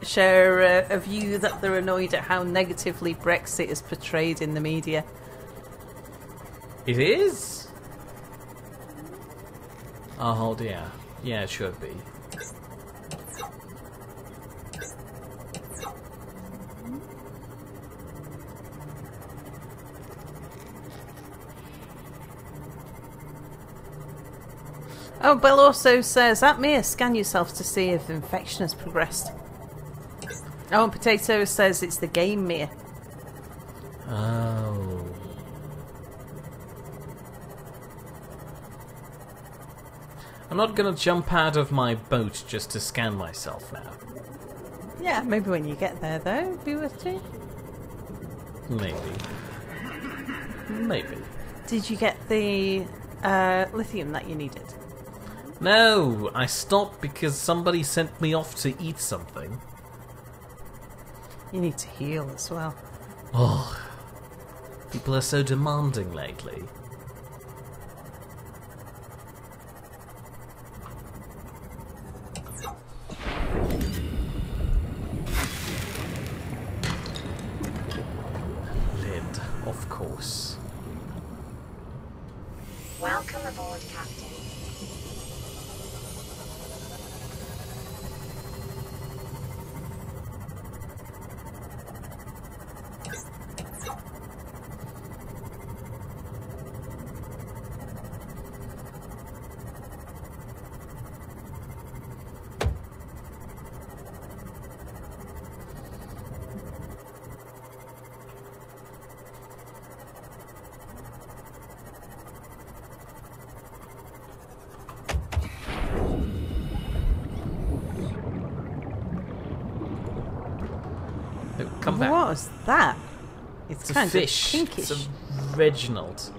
share a view that they're annoyed at how negatively Brexit is portrayed in the media. It is? Oh dear. Yeah, it should be. Oh, Bill also says, at Mia, scan yourself to see if infection has progressed. Oh, and Potato says it's the game, Mia. Oh. I'm not gonna jump out of my boat just to scan myself now. Yeah, maybe when you get there, though, it'd be worth doing. Maybe. Maybe. Did you get the lithium that you needed? No, I stopped because somebody sent me off to eat something. You need to heal as well. Oh, people are so demanding lately. Lid, of course. Welcome aboard, Captain. Oh, come back. What was that? It's a kind fish. of pinkish. It's a Reginald.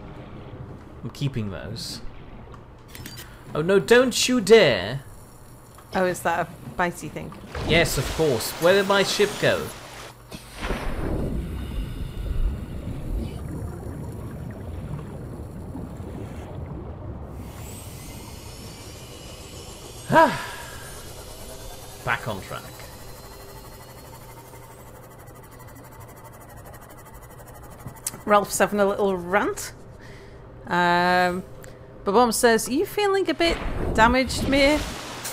I'm keeping those. Oh no, don't you dare! Oh, is that a bitey thing? Yes, of course. Where did my ship go? Back on track. Ralph's having a little rant. Babom says, are you feeling a bit damaged, Mia?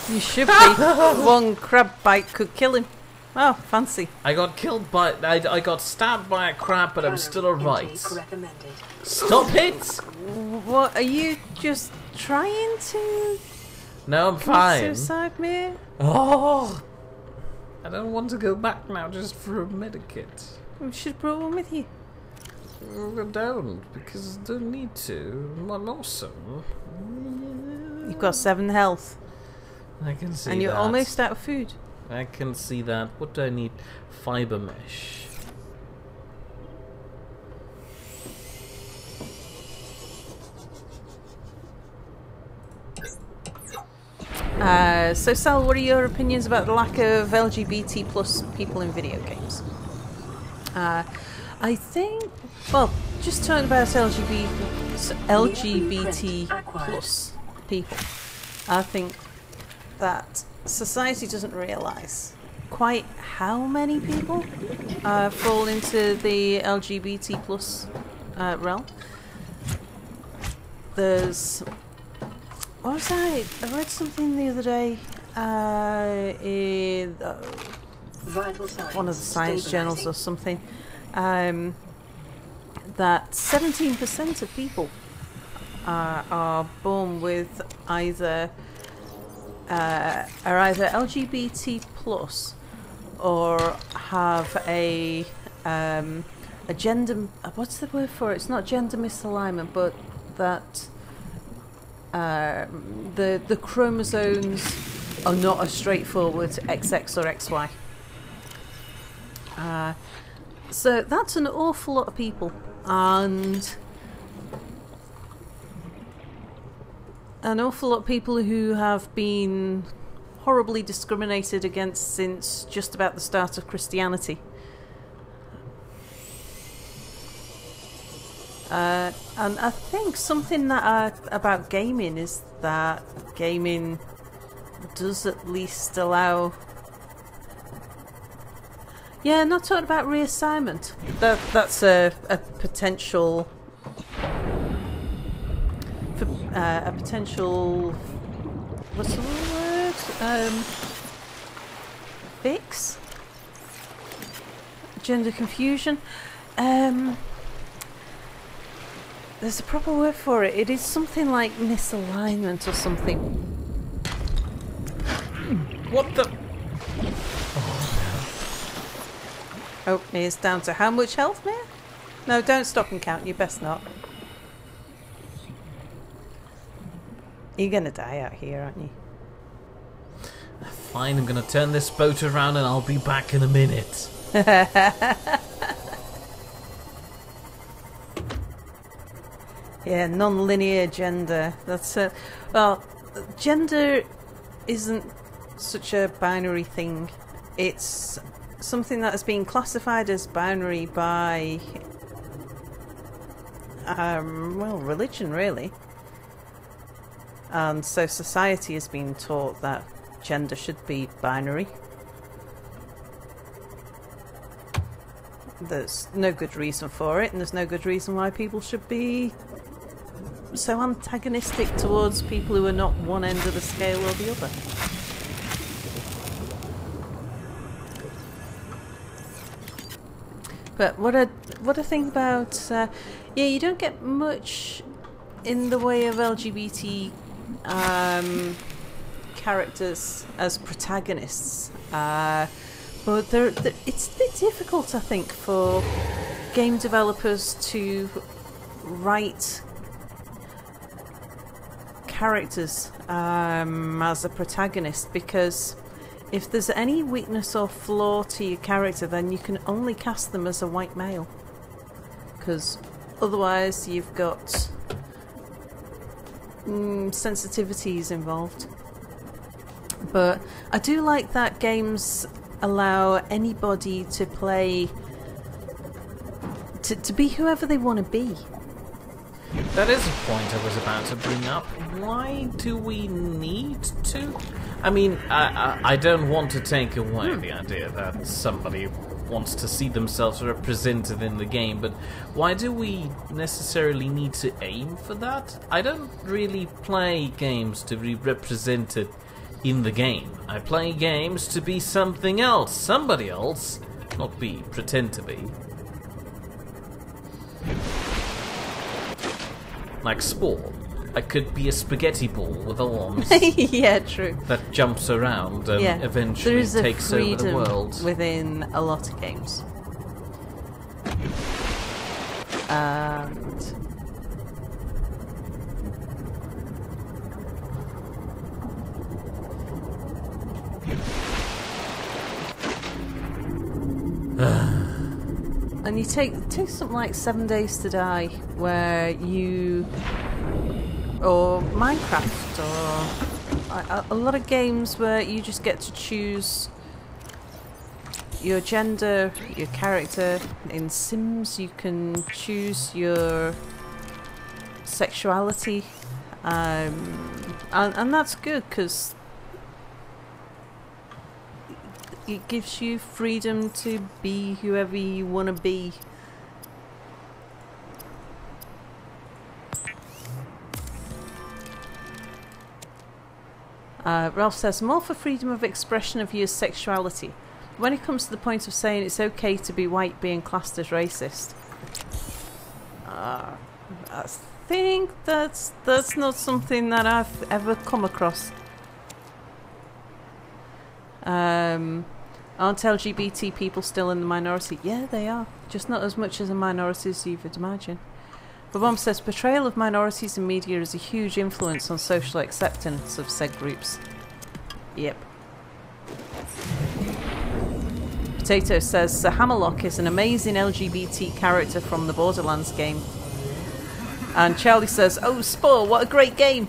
You should be. One crab bite could kill him. Oh, fancy. I got killed by... I got stabbed by a crab, but I'm still alright. Intake recommended. Stop it! What, are you just trying to No, I'm commit fine. suicide, Mia? Oh! I don't want to go back now just for a medikit. We should have brought one with you. I don't, because I don't need to. I'm awesome. You've got 7 health. I can see that. And you're almost out of food. I can see that. What do I need? Fiber mesh. So Sal, what are your opinions about the lack of LGBT plus people in video games? I think, well, just talking about LGBT plus people, I think that society doesn't realise quite how many people fall into the LGBT plus realm. There's... What was I read something the other day in one of the science journals or something, that 17% of people are born with either are either LGBT plus or have a gender, what's the word for it? It's not gender misalignment, but that the chromosomes are not as straightforward XX or XY. So that's an awful lot of people, and an awful lot of people who have been horribly discriminated against since just about the start of Christianity. And I think something that about gaming is that gaming does at least allow... Yeah, not talking about reassignment. That's a potential... a potential... What's the word? Fix? Gender confusion? There's a proper word for it. It is something like misalignment or something. What the... Oh, it's down to how much health, Mia? No, don't stop and count. You best not. You're gonna die out here, aren't you? Fine, I'm gonna turn this boat around and I'll be back in a minute. Yeah, non-linear gender. That's well, gender isn't such a binary thing. It's something that has been classified as binary by, well, religion, really. And so society has been taught that gender should be binary. There's no good reason for it, and there's no good reason why people should be so antagonistic towards people who are not one end of the scale or the other. But what I think about yeah, you don't get much in the way of LGBT characters as protagonists, but it's a bit difficult, I think, for game developers to write characters as a protagonist, because if there's any weakness or flaw to your character, then you can only cast them as a white male, because otherwise you've got sensitivities involved. But I do like that games allow anybody to play to be whoever they want to be. That is a point I was about to bring up. Why do we need to? I mean, I don't want to take away the idea that somebody wants to see themselves represented in the game, but why do we necessarily need to aim for that? I don't really play games to be represented in the game. I play games to be something else, somebody else, not pretend to be. Like Spawn. I could be a spaghetti ball with arms. Yeah, true. That jumps around and eventually takes over the world. Within a lot of games. And and you take something like 7 Days to Die, where you, or Minecraft, or a lot of games where you just get to choose your gender, your character. In Sims you can choose your sexuality, and that's good, because it gives you freedom to be whoever you want to be. Ralph says, I'm all for freedom of expression of your sexuality. When it comes to the point of saying it's okay to be white being classed as racist, I think that's not something that I've ever come across. Aren't LGBT people still in the minority? Yeah, they are. Just not as much as a minority as you would imagine. But Mom says, portrayal of minorities in media is a huge influence on social acceptance of said groups. Yep. Potato says, Sir Hammerlock is an amazing LGBT character from the Borderlands game. And Charlie says, oh, Spore, what a great game!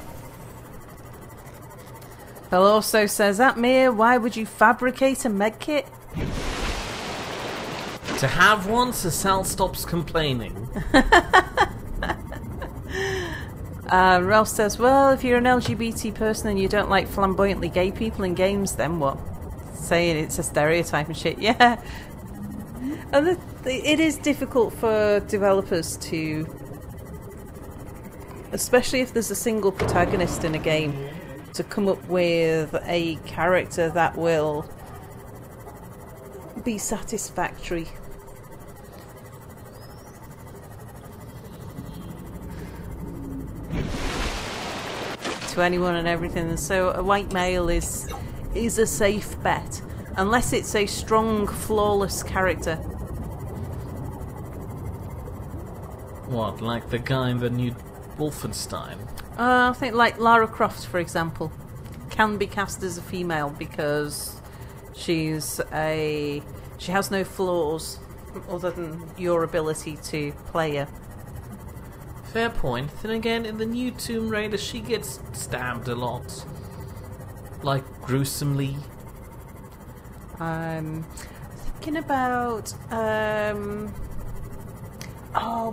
Bell also says, Atmir, why would you fabricate a medkit? To have one so Sal stops complaining. Ralph says, well, if you're an LGBT person and you don't like flamboyantly gay people in games, then what? Saying it's a stereotype and shit. Yeah. And it is difficult for developers to, especially if there's a single protagonist in a game, to come up with a character that will be satisfactory. To anyone and everything, and so a white male is a safe bet, unless it's a strong, flawless character. What, like the guy in the new Wolfenstein? I think like Lara Croft, for example, can be cast as a female because she has no flaws other than your ability to play her. Fair point. Then again, in the new Tomb Raider, she gets stabbed a lot. Like, gruesomely. Thinking about...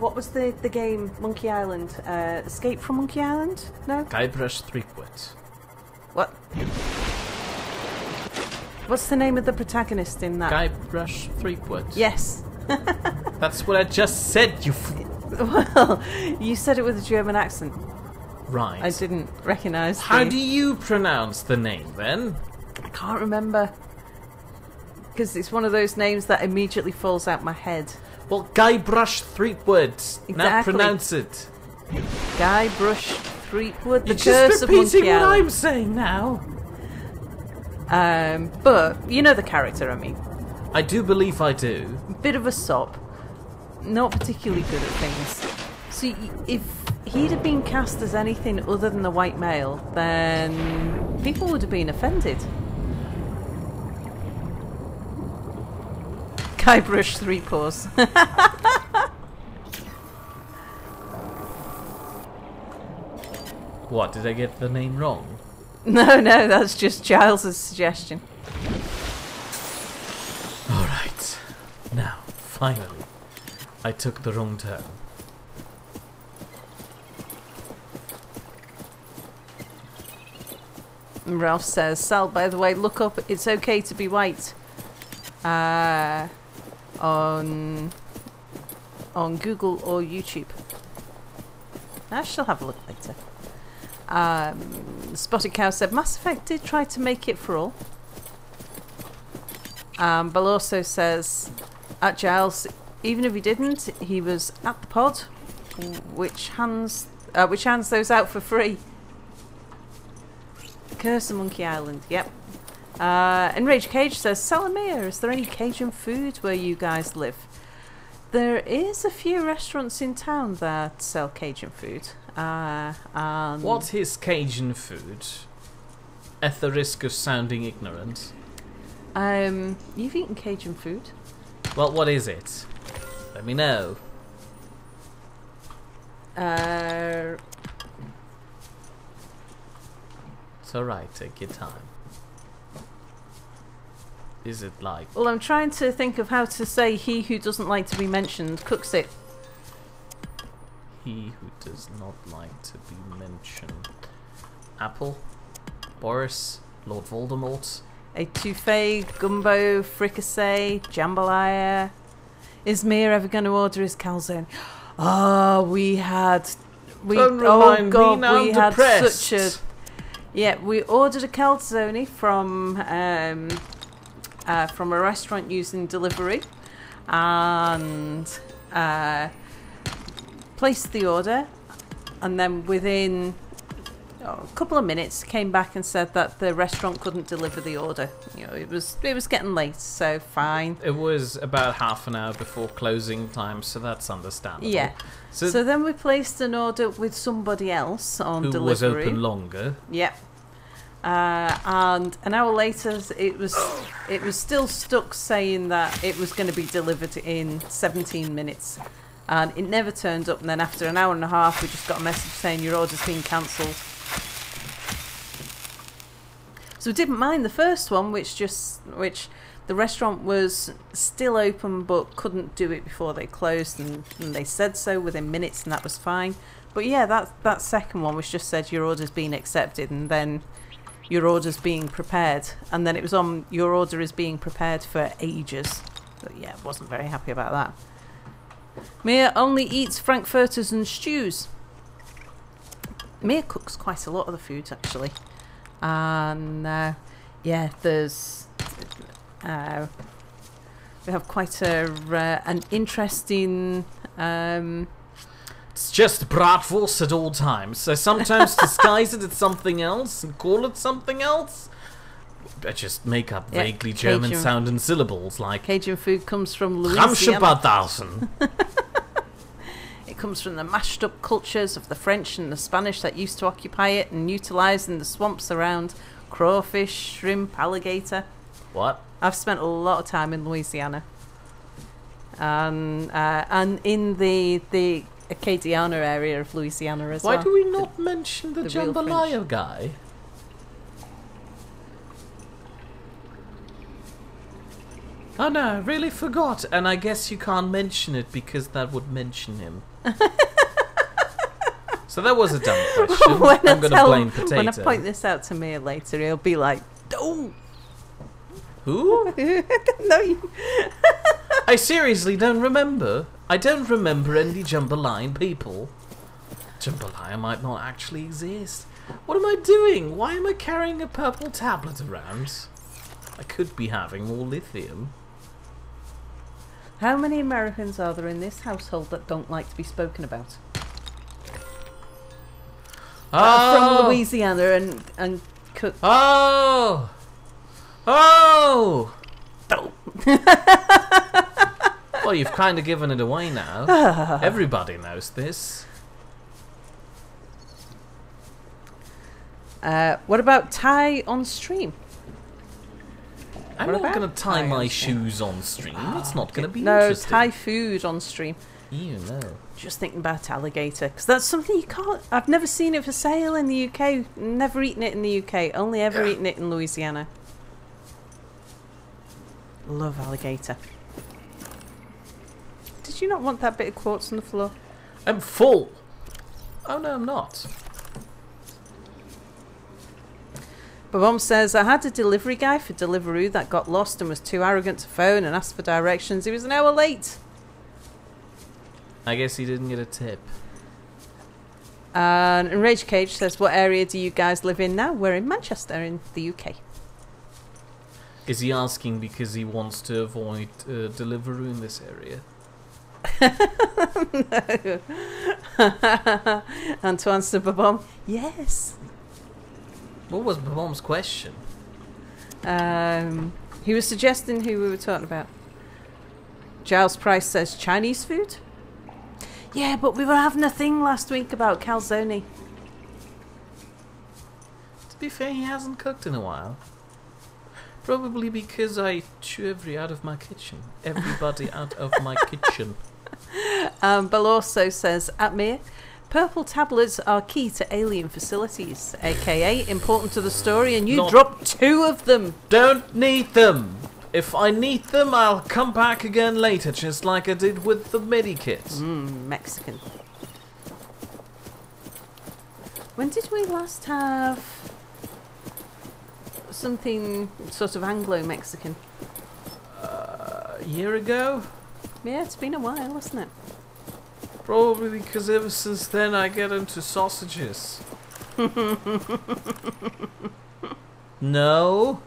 what was the game? Monkey Island. Escape from Monkey Island? No? Guybrush Threepwood. What? What's the name of the protagonist in that? Guybrush Threepwood. Yes. That's what I just said, you Well, you said it with a German accent. Right. I didn't recognise. How do you pronounce the name, then? I can't remember. Because it's one of those names that immediately falls out my head. Well, Guybrush Threepwood. Exactly. Now pronounce it. Guybrush Threepwood, the You're curse just of Monkey repeating what Island. I'm saying now. But, you know the character, I mean. I do believe I do. Bit of a sop. Not particularly good at things. So if he'd have been cast as anything other than the white male, then people would have been offended. Guybrush Three Paws. What, did I get the name wrong? No, that's just Giles' suggestion. Alright. Now, finally. I took the wrong turn. Ralph says, Sal, by the way, look up It's Okay to Be White on Google or YouTube. I shall have a look later. Spotted Cow said, Mass Effect did try to make it for all. But also says, at Giles, even if he didn't, he was at the pod, which hands those out for free. Curse of Monkey Island, yep. Enraged Cage says, Salamir, is there any Cajun food where you guys live? There is a few restaurants in town that sell Cajun food. What is Cajun food? At the risk of sounding ignorant. You've eaten Cajun food? Well, what is it? Let me know. It's alright, take your time. Is it like... Well, I'm trying to think of how to say he who doesn't like to be mentioned cooks it. He who does not like to be mentioned. Apple? Boris? Lord Voldemort? Etouffee, gumbo, fricassee, jambalaya. Is Mia ever going to order his calzone? Oh, we had We Don't remind me, now I'm we had depressed. such a we ordered a calzone from a restaurant using delivery, and placed the order, and then within a couple of minutes came back and said that the restaurant couldn't deliver the order. You know, it was getting late, so fine. It was about half an hour before closing time, so that's understandable. Yeah. So then we placed an order with somebody else on who delivery. was open longer. Yep. And an hour later, it was still stuck saying that it was going to be delivered in 17 minutes. And it never turned up, and then after an hour and a half we just got a message saying your order's been cancelled. So we didn't mind the first one, which the restaurant was still open but couldn't do it before they closed, and they said so within minutes, and that was fine. But yeah, that second one was just said your order's been accepted, and then your order's being prepared, and then it was on your order is being prepared for ages. But yeah, wasn't very happy about that. Mia only eats frankfurters and stews. Mia cooks quite a lot of the foods actually, and yeah, there's we have quite an interesting. It's just bratwurst at all times. So sometimes disguise it as something else and call it something else. I just make up vaguely German sounding syllables like Cajun food comes from Louisiana. Ramschapadausen. It comes from the mashed up cultures of the French and the Spanish that used to occupy it and utilise in the swamps around crawfish, shrimp, alligator. What? I've spent a lot of time in Louisiana. And in the Acadiana area of Louisiana as well. Why do we not mention the real jambalaya guy? Oh no, I really forgot, and I guess you can't mention it because that would mention him. So that was a dumb question. I'm going to blame Potato. When I point this out to Mia later, he'll be like, "Oh, who?" No, I seriously don't remember. I don't remember any jambalaya people. Jambalaya might not actually exist. What am I doing? Why am I carrying a purple tablet around? I could be having more lithium. How many Americans are there in this household that don't like to be spoken about? From Louisiana and cook. Oh! Oh! Well, you've kind of given it away now. Everybody knows this. What about Thai on stream? I'm not going to tie my shoes on stream. It's not going to be no interesting. Thai food on stream. You know. Just thinking about alligator, because that's something you can't. I've never seen it for sale in the UK. Never eaten it in the UK. Only ever eaten it in Louisiana. Love alligator. Did you not want that bit of quartz on the floor? I'm full. Oh no, I'm not. My mum says, I had a delivery guy for Deliveroo that got lost and was too arrogant to phone and ask for directions. He was an hour late. I guess he didn't get a tip. And Rage Cage says, what area do you guys live in now? We're in Manchester in the UK. Is he asking because he wants to avoid Deliveroo in this area? No. And to answer Babom, yes. What was Babom's question? He was suggesting who we were talking about. Giles Price says Chinese food? Yeah, but we were having a thing last week about calzone. To be fair, he hasn't cooked in a while. Probably because I chew everybody out of my kitchen. Everybody out of my kitchen. Bill also says, at me, purple tablets are key to alien facilities, aka important to the story, and you dropped 2 of them. Don't need them. If I need them, I'll come back again later, just like I did with the medikit. Mexican. When did we last have something sort of Anglo-Mexican? A year ago? Yeah, it's been a while, hasn't it? Probably because ever since then I get into sausages. No?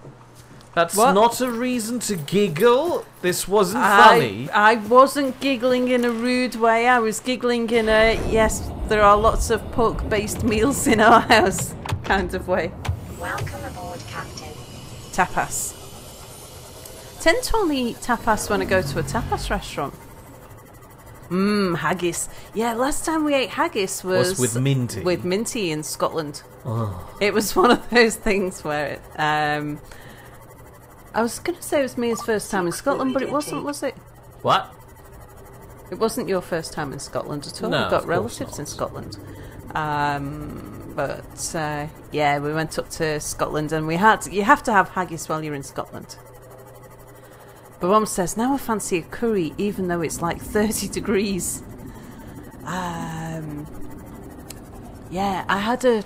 That's not a reason to giggle. This wasn't funny. I wasn't giggling in a rude way. I was giggling in a, yes, there are lots of pork-based meals in our house kind of way. Welcome aboard, Captain. Tapas. Tend to only eat tapas when I go to a tapas restaurant. Haggis. Yeah, last time we ate haggis was with Minty. With Minty in Scotland. Oh. It was one of those things where I was going to say it was Mia's first time in Scotland, but it wasn't, was it? What? It wasn't your first time in Scotland at all. No, We've got of course relatives not. in Scotland. Yeah, we went up to Scotland, and you have to have haggis while you're in Scotland. But Mum says, now I fancy a curry, even though it's like 30 degrees. Yeah, I had a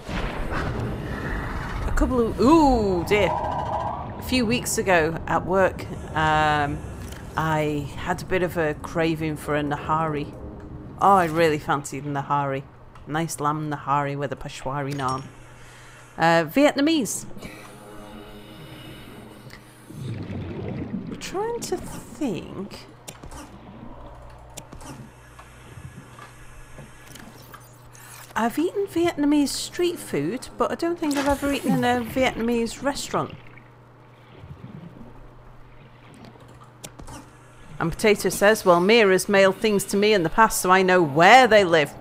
couple of... Ooh, dear. A few weeks ago at work, I had a bit of a craving for a nahari. Oh, I really fancied a nahari. Nice lamb nahari with a peshwari naan. Vietnamese. I'm trying to think... I've eaten Vietnamese street food, but I don't think I've ever eaten in a Vietnamese restaurant. And Potato says, well, Mia has mailed things to me in the past, so I know where they live.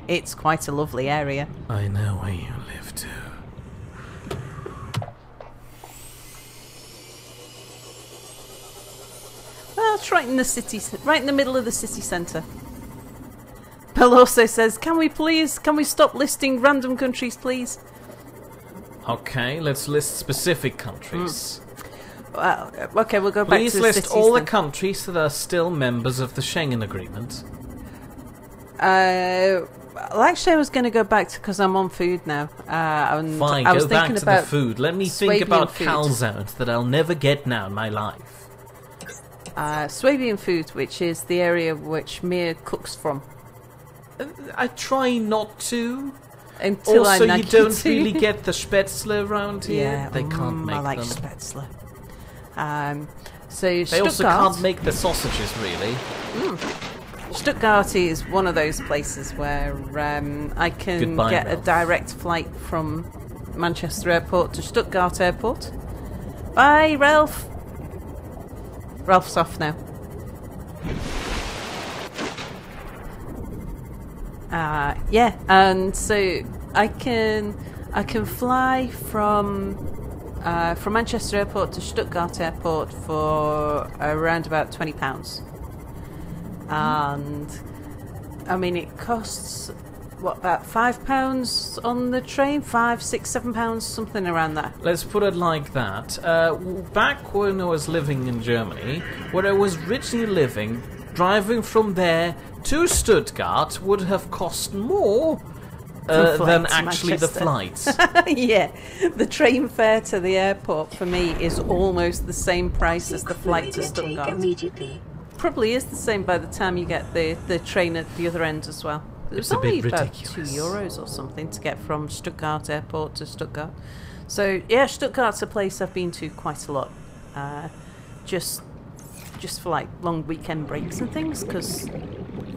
It's quite a lovely area. I know where you live too. Well, it's right in the city, right in the middle of the city centre. Bill also says, can we stop listing random countries, please? Okay, let's list specific countries. Okay, we'll go back to the cities. Please list all the countries that are still members of the Schengen Agreement. Well, actually, I was going to go back to, because I'm on food now. And Fine, I was go back thinking to about the food. Let me Swabian think about food. calzones that I'll never get now in my life. Swabian food, which is the area which Mia cooks from. I try not to. Until Also, I you don't really get the spätzle around here. Yeah, They can't make I like them. spätzle. So They Stuttgart, also can't make the sausages, really. Stuttgart is one of those places where I can Goodbye, get Ralph. a direct flight from Manchester Airport to Stuttgart Airport. Bye, Ralph. Ralph's off now. Yeah, and so I can fly from Manchester Airport to Stuttgart Airport for around about £20, and I mean it costs about £5 on the train, £5, £6, £7, something around that. Let's put it like that. Back when I was living in Germany, where I was originally living, driving from there to Stuttgart would have cost more than actually the flights. Yeah, the train fare to the airport for me is almost the same price as the flight to Stuttgart. Immediately. Probably is the same by the time you get the train at the other end as well. It's It's a only bit about ridiculous. €2 or something to get from Stuttgart Airport to Stuttgart. So yeah, Stuttgart's a place I've been to quite a lot. Just for like long weekend breaks and things, because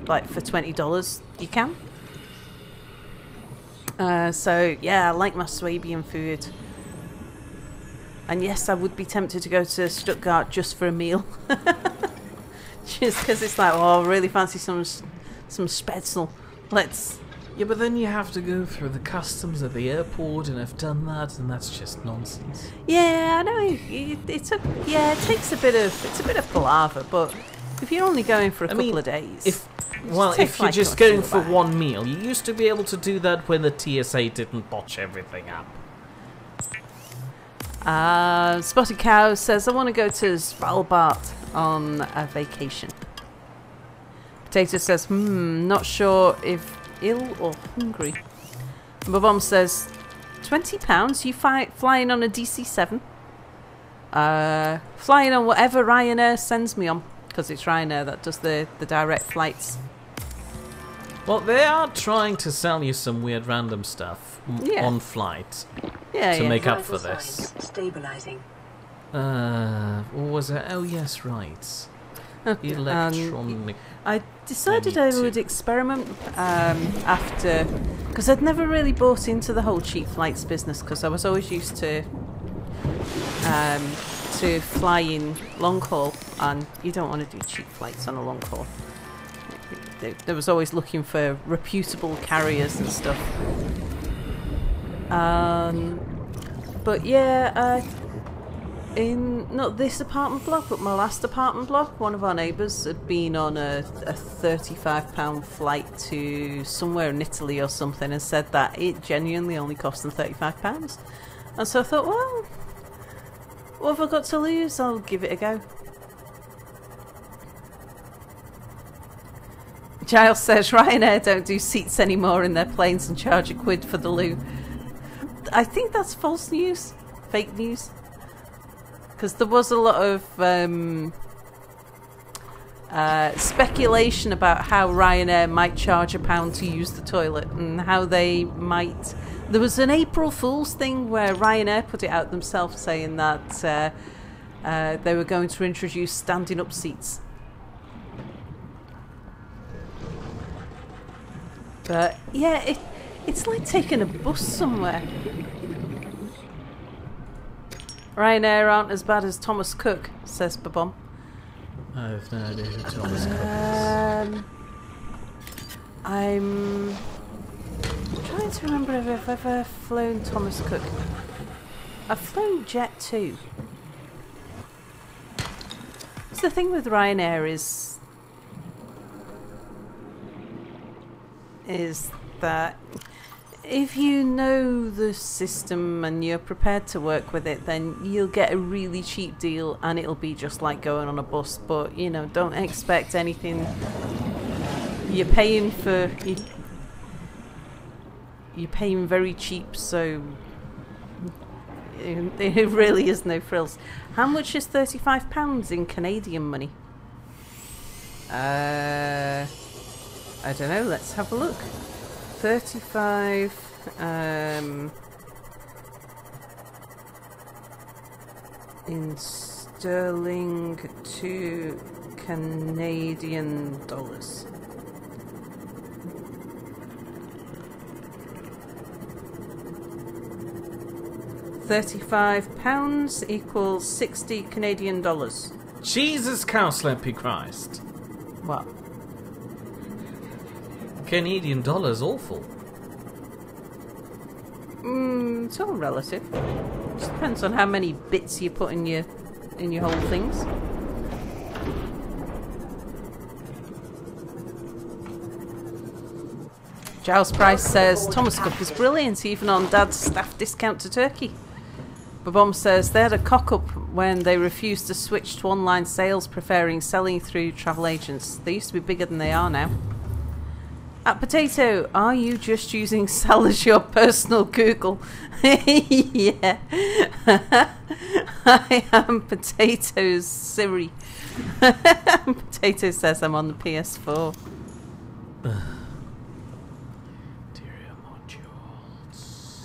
like for $20 you can. So yeah, I like my Swabian food. And yes, I would be tempted to go to Stuttgart just for a meal. Just because it's like, oh, I really fancy some spätzle. Let's... Yeah, but then you have to go through the customs at the airport, and I've done that, and that's just nonsense. Yeah, I know. It takes a bit of palaver, but if you're only going for a couple of days... If you're just going for one meal, you used to be able to do that when the TSA didn't botch everything up. Spotted Cow says, I want to go to Svalbard on a vacation. Potato says, not sure if ill or hungry. My mum says, £20? You flying on a DC-7? Flying on whatever Ryanair sends me on, because it's Ryanair that does the direct flights. Well, they are trying to sell you some weird random stuff on flight to make up for this. Stabilizing. What was it? Oh, yes, right. Electronic. I decided I would experiment after, because I'd never really bought into the whole cheap flights business, because I was always used to flying long haul, and you don't want to do cheap flights on a long haul. There was always looking for reputable carriers and stuff. But yeah, In not this apartment block, but my last apartment block, one of our neighbours had been on a £35 flight to somewhere in Italy or something, and said that it genuinely only cost them £35. And so I thought, well, what have I got to lose? I'll give it a go. Giles says Ryanair don't do seats anymore in their planes and charge £1 for the loo. I think that's false news, fake news. Because there was a lot of speculation about how Ryanair might charge £1 to use the toilet, and how they might... There was an April Fool's thing where Ryanair put it out themselves, saying that they were going to introduce standing up seats. But yeah, it's like taking a bus somewhere. Ryanair aren't as bad as Thomas Cook, says Babom. I have no idea who Thomas Cook is. I'm trying to remember if I've ever flown Thomas Cook. I've flown Jet too. So the thing with Ryanair is that if you know the system and you're prepared to work with it, then you'll get a really cheap deal and it'll be just like going on a bus. But, you know, don't expect anything. You're paying for... You're paying very cheap, so there really is no frills. How much is £35 in Canadian money? I don't know, let's have a look. 35 in sterling to Canadian dollars. £35 equals 60 Canadian dollars. Jesus, Cowslipy Christ. What? Canadian dollar's awful. It's all relative. Just depends on how many bits you put in your whole things. Giles Price says Thomas Cook is brilliant, even on Dad's staff discount to Turkey. Babom says they had a cock-up when they refused to switch to online sales, preferring selling through travel agents. They used to be bigger than they are now. At Potato, are you just using Sal as your personal Google? Yeah. I am Potato's Siri. Potato says I'm on the PS4.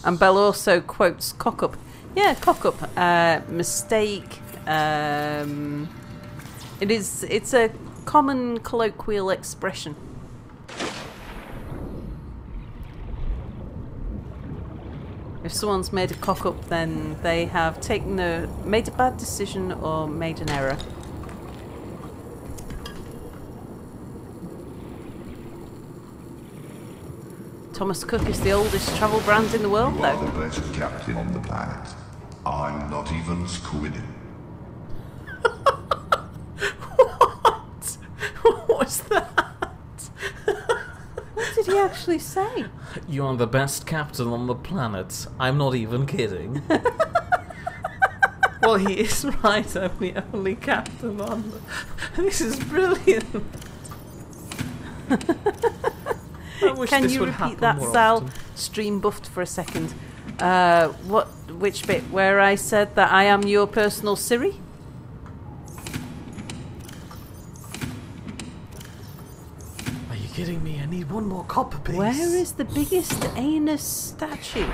And Belle also quotes cock-up. Yeah, cock-up. Mistake. It's a common colloquial expression. If someone's made a cock-up, then they have made a bad decision or made an error. Thomas Cook is the oldest travel brand in the world, You though. are the best captain on the planet. I'm not even squidding. What? What was that? What did he actually say? You are the best captain on the planet. I'm not even kidding. Well, he is right. I'm the only captain on the... This is brilliant. I wish Can this you would repeat happen that, more Sal? often. Stream buffed for a second. Which bit? Where I said that I am your personal Siri? Are you kidding me? I need one more copper piece. Where is the biggest anus statue?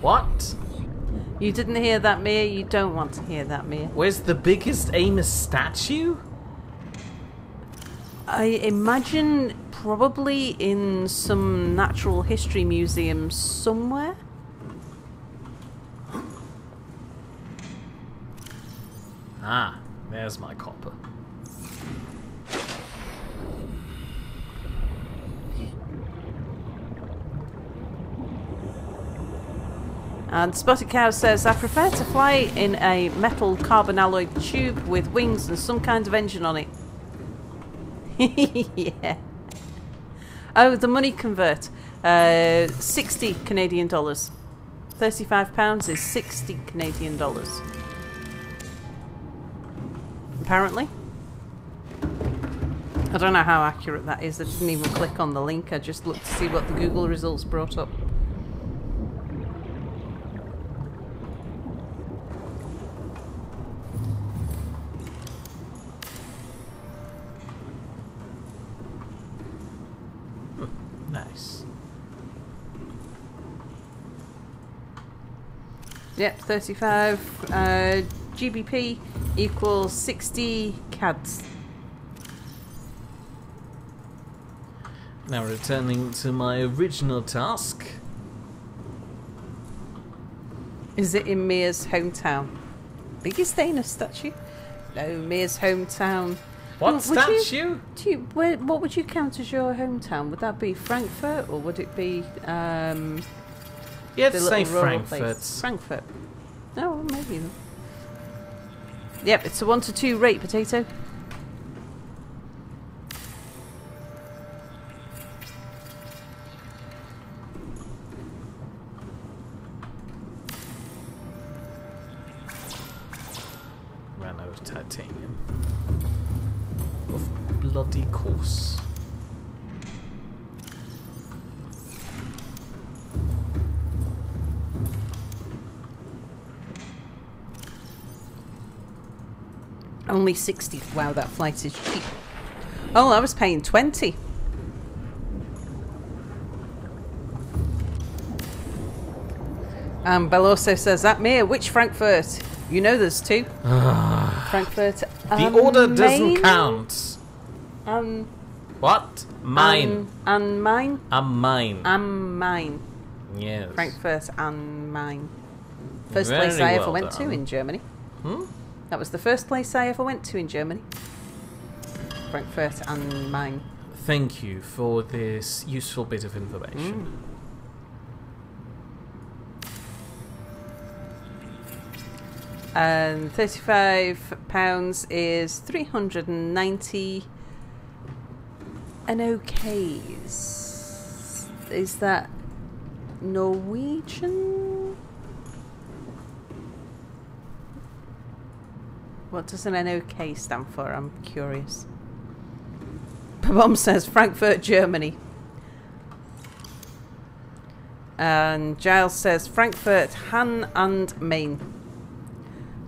What? You didn't hear that, Mia. You don't want to hear that, Mia. Where's the biggest Amos statue? I imagine probably in some natural history museum somewhere. Ah, there's my copper. And Spotted Cow says, I prefer to fly in a metal carbon alloyed tube with wings and some kind of engine on it. Yeah. Oh, the money convert. 60 Canadian dollars. £35 is 60 Canadian dollars. Apparently. I don't know how accurate that is. I didn't even click on the link. I just looked to see what the Google results brought up. Nice. Yep, 35 GBP equals 60 CADs. Now returning to my original task. Is it in Mia's hometown? Biggest Dana statue? No, Mia's hometown. What Would statue? What would you count as your hometown? Would that be Frankfurt or would it be Yeah, the say little rural Frankfurt. place? Frankfurt. Oh, well, maybe then. Yep, it's a 1 to 2 rate, Potato. Ran out of titanium. Of bloody course. Only 60. Wow, that flight is cheap. Oh, I was paying 20. Bell also says, that Mia, which Frankfurt? You know there's two. Frankfurt. The order doesn't Main? count. What? Mine. And mine? Mine. Mine. Yes. Frankfurt and mine. First Very place I ever well went to done. in Germany. Hmm? That was the first place I ever went to in Germany. Frankfurt and mine. Thank you for this useful bit of information. And £35 is 390 NOKs. Is that Norwegian? What does an NOK stand for? I'm curious. Pabom says Frankfurt, Germany. And Giles says Frankfurt, Han and Main.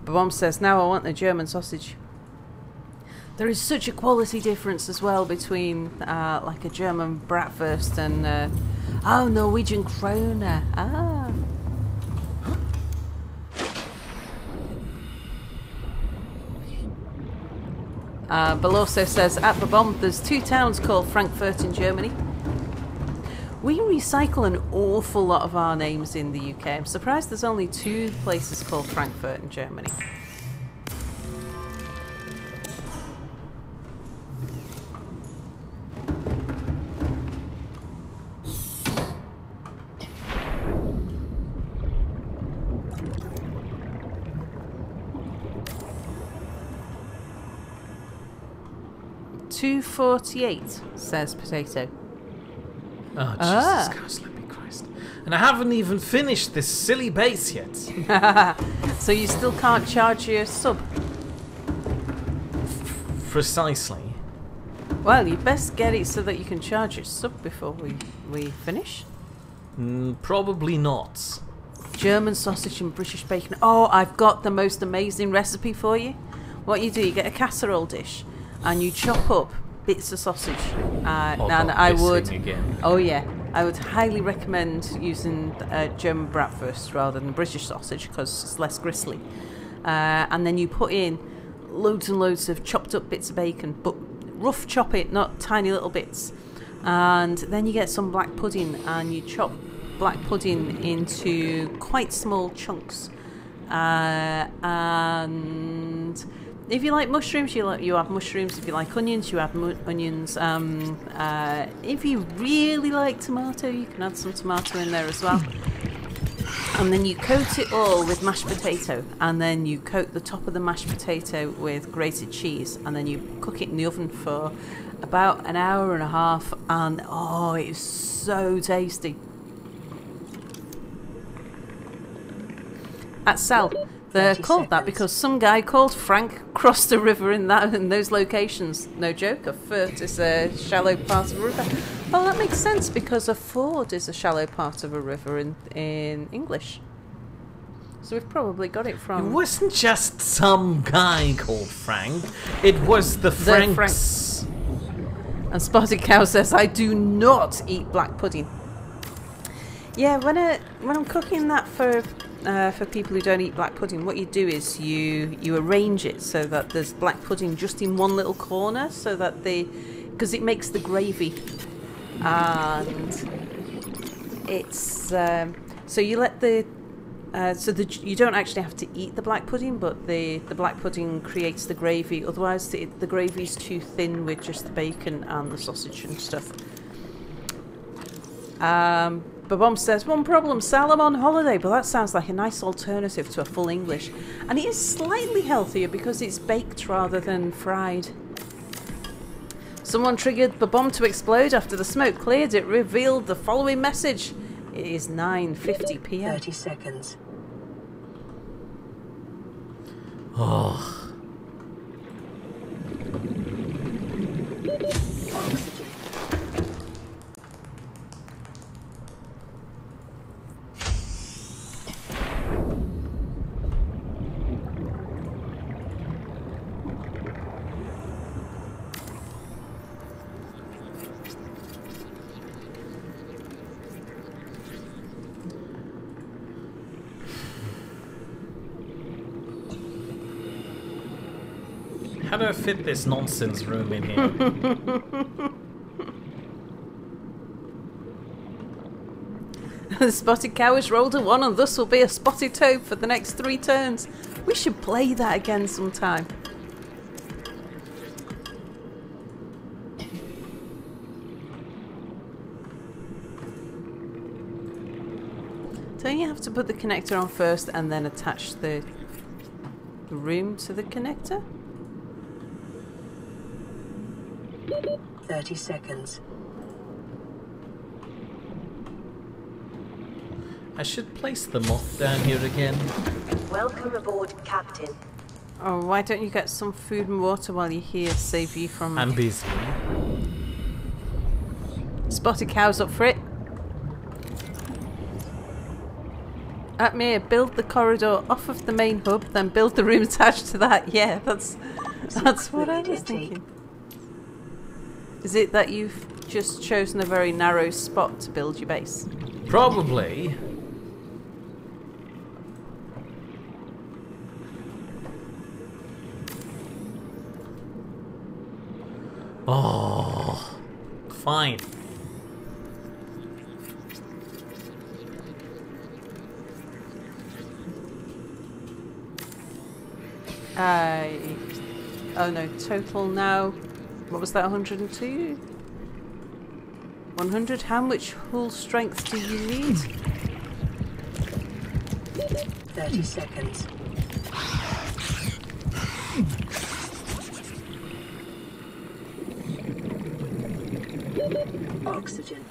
Pabom says, now I want the German sausage. There is such a quality difference as well between like a German bratwurst and Norwegian Krone. Bill also says, at Babom, there's 2 towns called Frankfurt in Germany. We recycle an awful lot of our names in the UK. I'm surprised there's only 2 places called Frankfurt in Germany. $2.48, says Potato. Oh, Jesus Christ, let me Christ. And I haven't even finished this silly base yet. So you still can't charge your sub? Precisely. Well, you best get it so that you can charge your sub before we finish. Probably not. German sausage and British bacon. Oh, I've got the most amazing recipe for you. What you do, you get a casserole dish and you chop up bits of sausage. And I would... Again. Oh yeah. I would highly recommend using German bratwurst rather than British sausage because it's less gristly. And then you put in loads and loads of chopped up bits of bacon, but rough chop it, not tiny little bits. And then you get some black pudding and you chop black pudding into quite small chunks. And if you like mushrooms, you have mushrooms. If you like onions, you have onions. If you really like tomato, you can add some tomato in there as well. And then you coat it all with mashed potato, and then you coat the top of the mashed potato with grated cheese, and then you cook it in the oven for about an hour and a half, and oh, it is so tasty. At Sal, they're called that because some guy called Frank crossed a river in those locations. No joke, a furt is a shallow part of a river. Well, that makes sense because a ford is a shallow part of a river in English. So we've probably got it from... It wasn't just some guy called Frank. It was the Franks. And Spotted Cow says, I do not eat black pudding. Yeah, when I'm cooking that for people who don't eat black pudding, what you do is you arrange it so that there's black pudding just in one little corner, so that because it makes the gravy, and it's so you let you don't actually have to eat the black pudding, but the black pudding creates the gravy. Otherwise, the gravy's too thin with just the bacon and the sausage and stuff. Babom says, one problem, Sal, I'm on holiday, but that sounds like a nice alternative to a full English. And it is slightly healthier because it's baked rather than fried. Someone triggered Babom to explode after the smoke cleared. It revealed the following message. It is 9:50 p.m. 30 seconds. Oh. How do I fit this nonsense room in here? The Spotted Cow has rolled a 1 and thus will be a spotted toad for the next 3 turns. We should play that again sometime. Don't you have to put the connector on first and then attach the room to the connector? 30 seconds. I should place the moth down here again. Welcome aboard, Captain. Oh, why don't you get some food and water while you're here, save you from... I'm busy. Spotted Cow's up for it. At me, build the corridor off of the main hub, then build the room attached to that. Yeah, that's what I was thinking. Is it that you've just chosen a very narrow spot to build your base? Probably. Oh, fine. Oh no, total now. What was that, 102? 100? How much hull strength do you need? 30 seconds. Oxygen.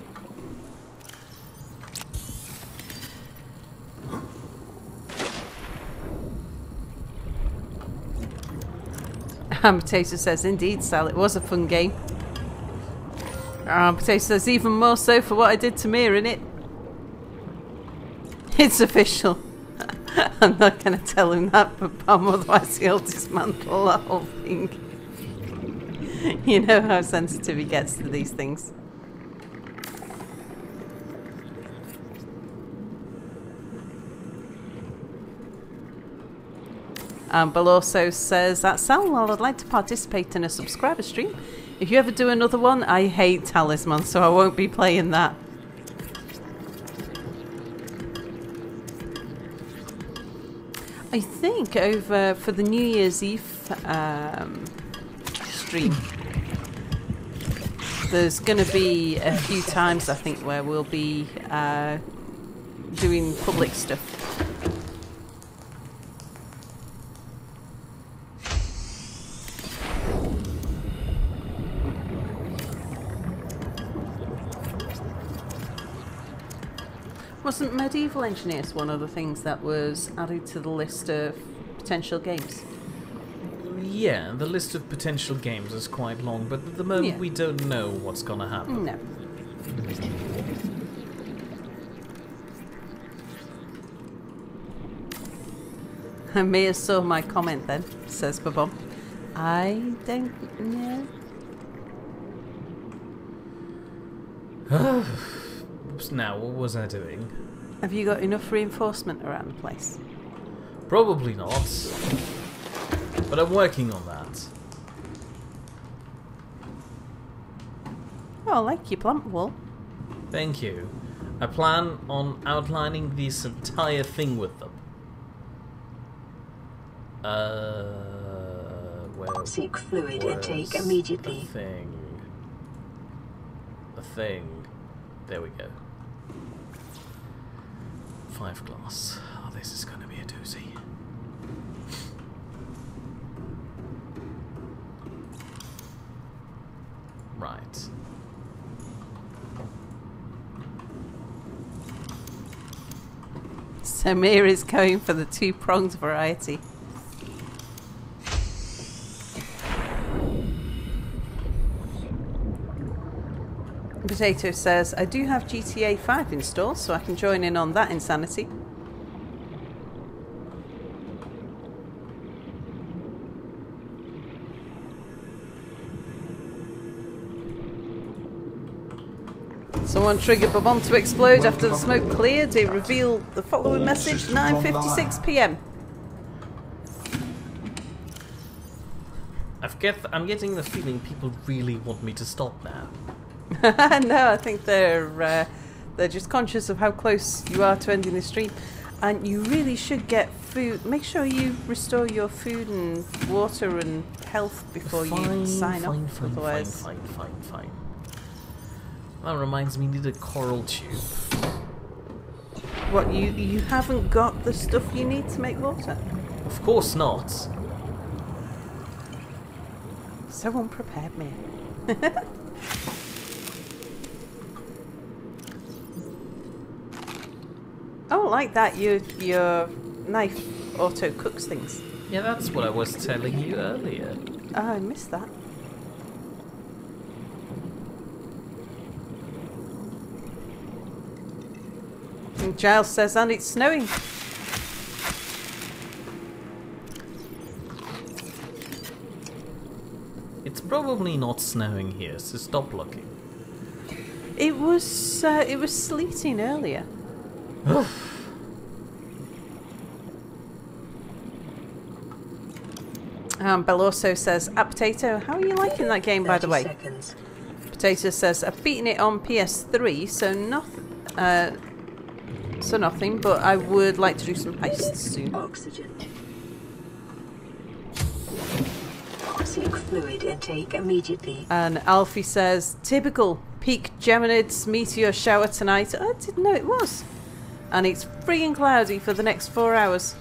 Potato says, indeed, Sal, it was a fun game. Potato says, even more so for what I did to Mia in it. It's official. I'm not going to tell him that, but otherwise he'll dismantle the whole thing. You know how sensitive he gets to these things. Bill also says that Sal, well, I'd like to participate in a subscriber stream. If you ever do another one, I hate Talisman, so I won't be playing that. I think over for the New Year's Eve stream, there's going to be a few times, I think, where we'll be doing public stuff. Wasn't Medieval Engineers one of the things that was added to the list of potential games? Yeah, the list of potential games is quite long, but at the moment we don't know what's gonna happen. No. Mia saw my comment then, says Babom. I don't know. Oops, now, what was I doing? Have you got enough reinforcement around the place? Probably not. But I'm working on that. Oh, I like your plant wall. Thank you. I plan on outlining this entire thing with them. Where Seek fluid intake immediately. The thing. There we go. 5 glass. Oh, this is going to be a doozy. Right. So Mia is going for the 2-pronged variety. Potato says, I do have GTA 5 installed, so I can join in on that insanity. Someone triggered Babom to explode after the smoke cleared. It revealed the following message, 9:56 p.m. I'm getting the feeling people really want me to stop now. No, I think they're just conscious of how close you are to ending the stream, and you really should get food. Make sure you restore your food and water and health before you sign off. Otherwise, Fine. That reminds me, need a coral tube. What, you haven't got the stuff you need to make water? Of course not. So unprepared, me. Oh, like that, your knife auto cooks things. Yeah, that's what I was telling you earlier. Oh, I missed that. And Giles says, and it's snowing. It's probably not snowing here, so stop looking. It was sleeting earlier. Bell also says, Potato, how are you liking that game, by the way? Seconds. Potato says, I've beaten it on PS3, so nothing, but I would like to do some heists soon. Oxygen. Seek fluid intake immediately. And Alfie says, typical, peak Geminids meteor shower tonight. I didn't know it was. And it's frigging cloudy for the next 4 hours.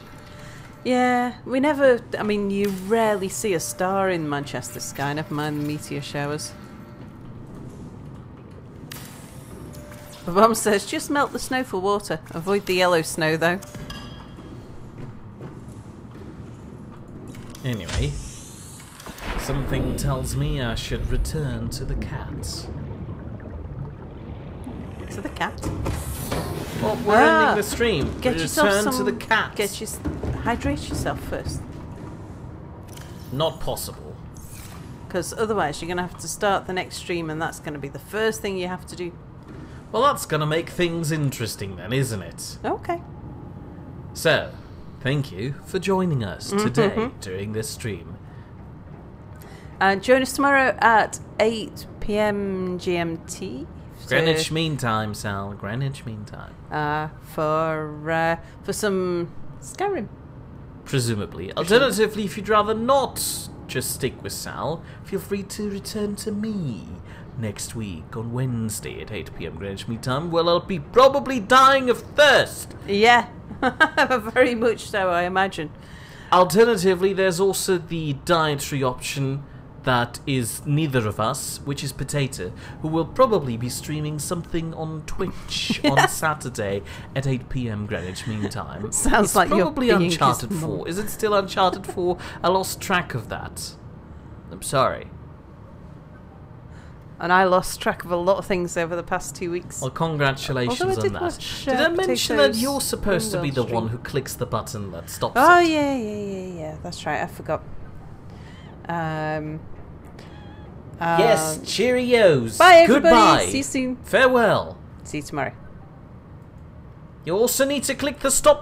Yeah, you rarely see a star in Manchester sky, never mind the meteor showers. The Mum says, just melt the snow for water. Avoid the yellow snow, though. Anyway, something tells me I should return to the cats. To the cat? Well, we're ending the stream. Get yourself Return some... to the cats. Hydrate yourself first. Not possible. Because otherwise you're going to have to start the next stream and that's going to be the first thing you have to do. Well, that's gonna make things interesting then, isn't it? Okay. So, thank you for joining us today during this stream. And join us tomorrow at 8 PM GMT. Greenwich Mean Time, Sal. Greenwich Mean Time. For some Skyrim. Presumably. Alternatively, if you'd rather not just stick with Sal, feel free to return to me next week on Wednesday at 8 p.m. Greenwich Mean Time. Well, I'll be probably dying of thirst. Yeah, very much so, I imagine. Alternatively, there's also the dietary option that is neither of us, which is Potato, who will probably be streaming something on Twitch on Saturday at 8 p.m. Greenwich Mean Time. Sounds it's like you're probably being Uncharted his 4. mum. Is it still Uncharted 4? I lost track of that. I'm sorry. And I lost track of a lot of things over the past 2 weeks. Well, congratulations Although I did on that. watch, Did I mention that Potato's you're supposed to be the stream. one who clicks the button that stops Oh, it? yeah. That's right, I forgot. Yes, cheerios. Bye, everybody. Goodbye. See you soon. Farewell. See you tomorrow. You also need to click the stop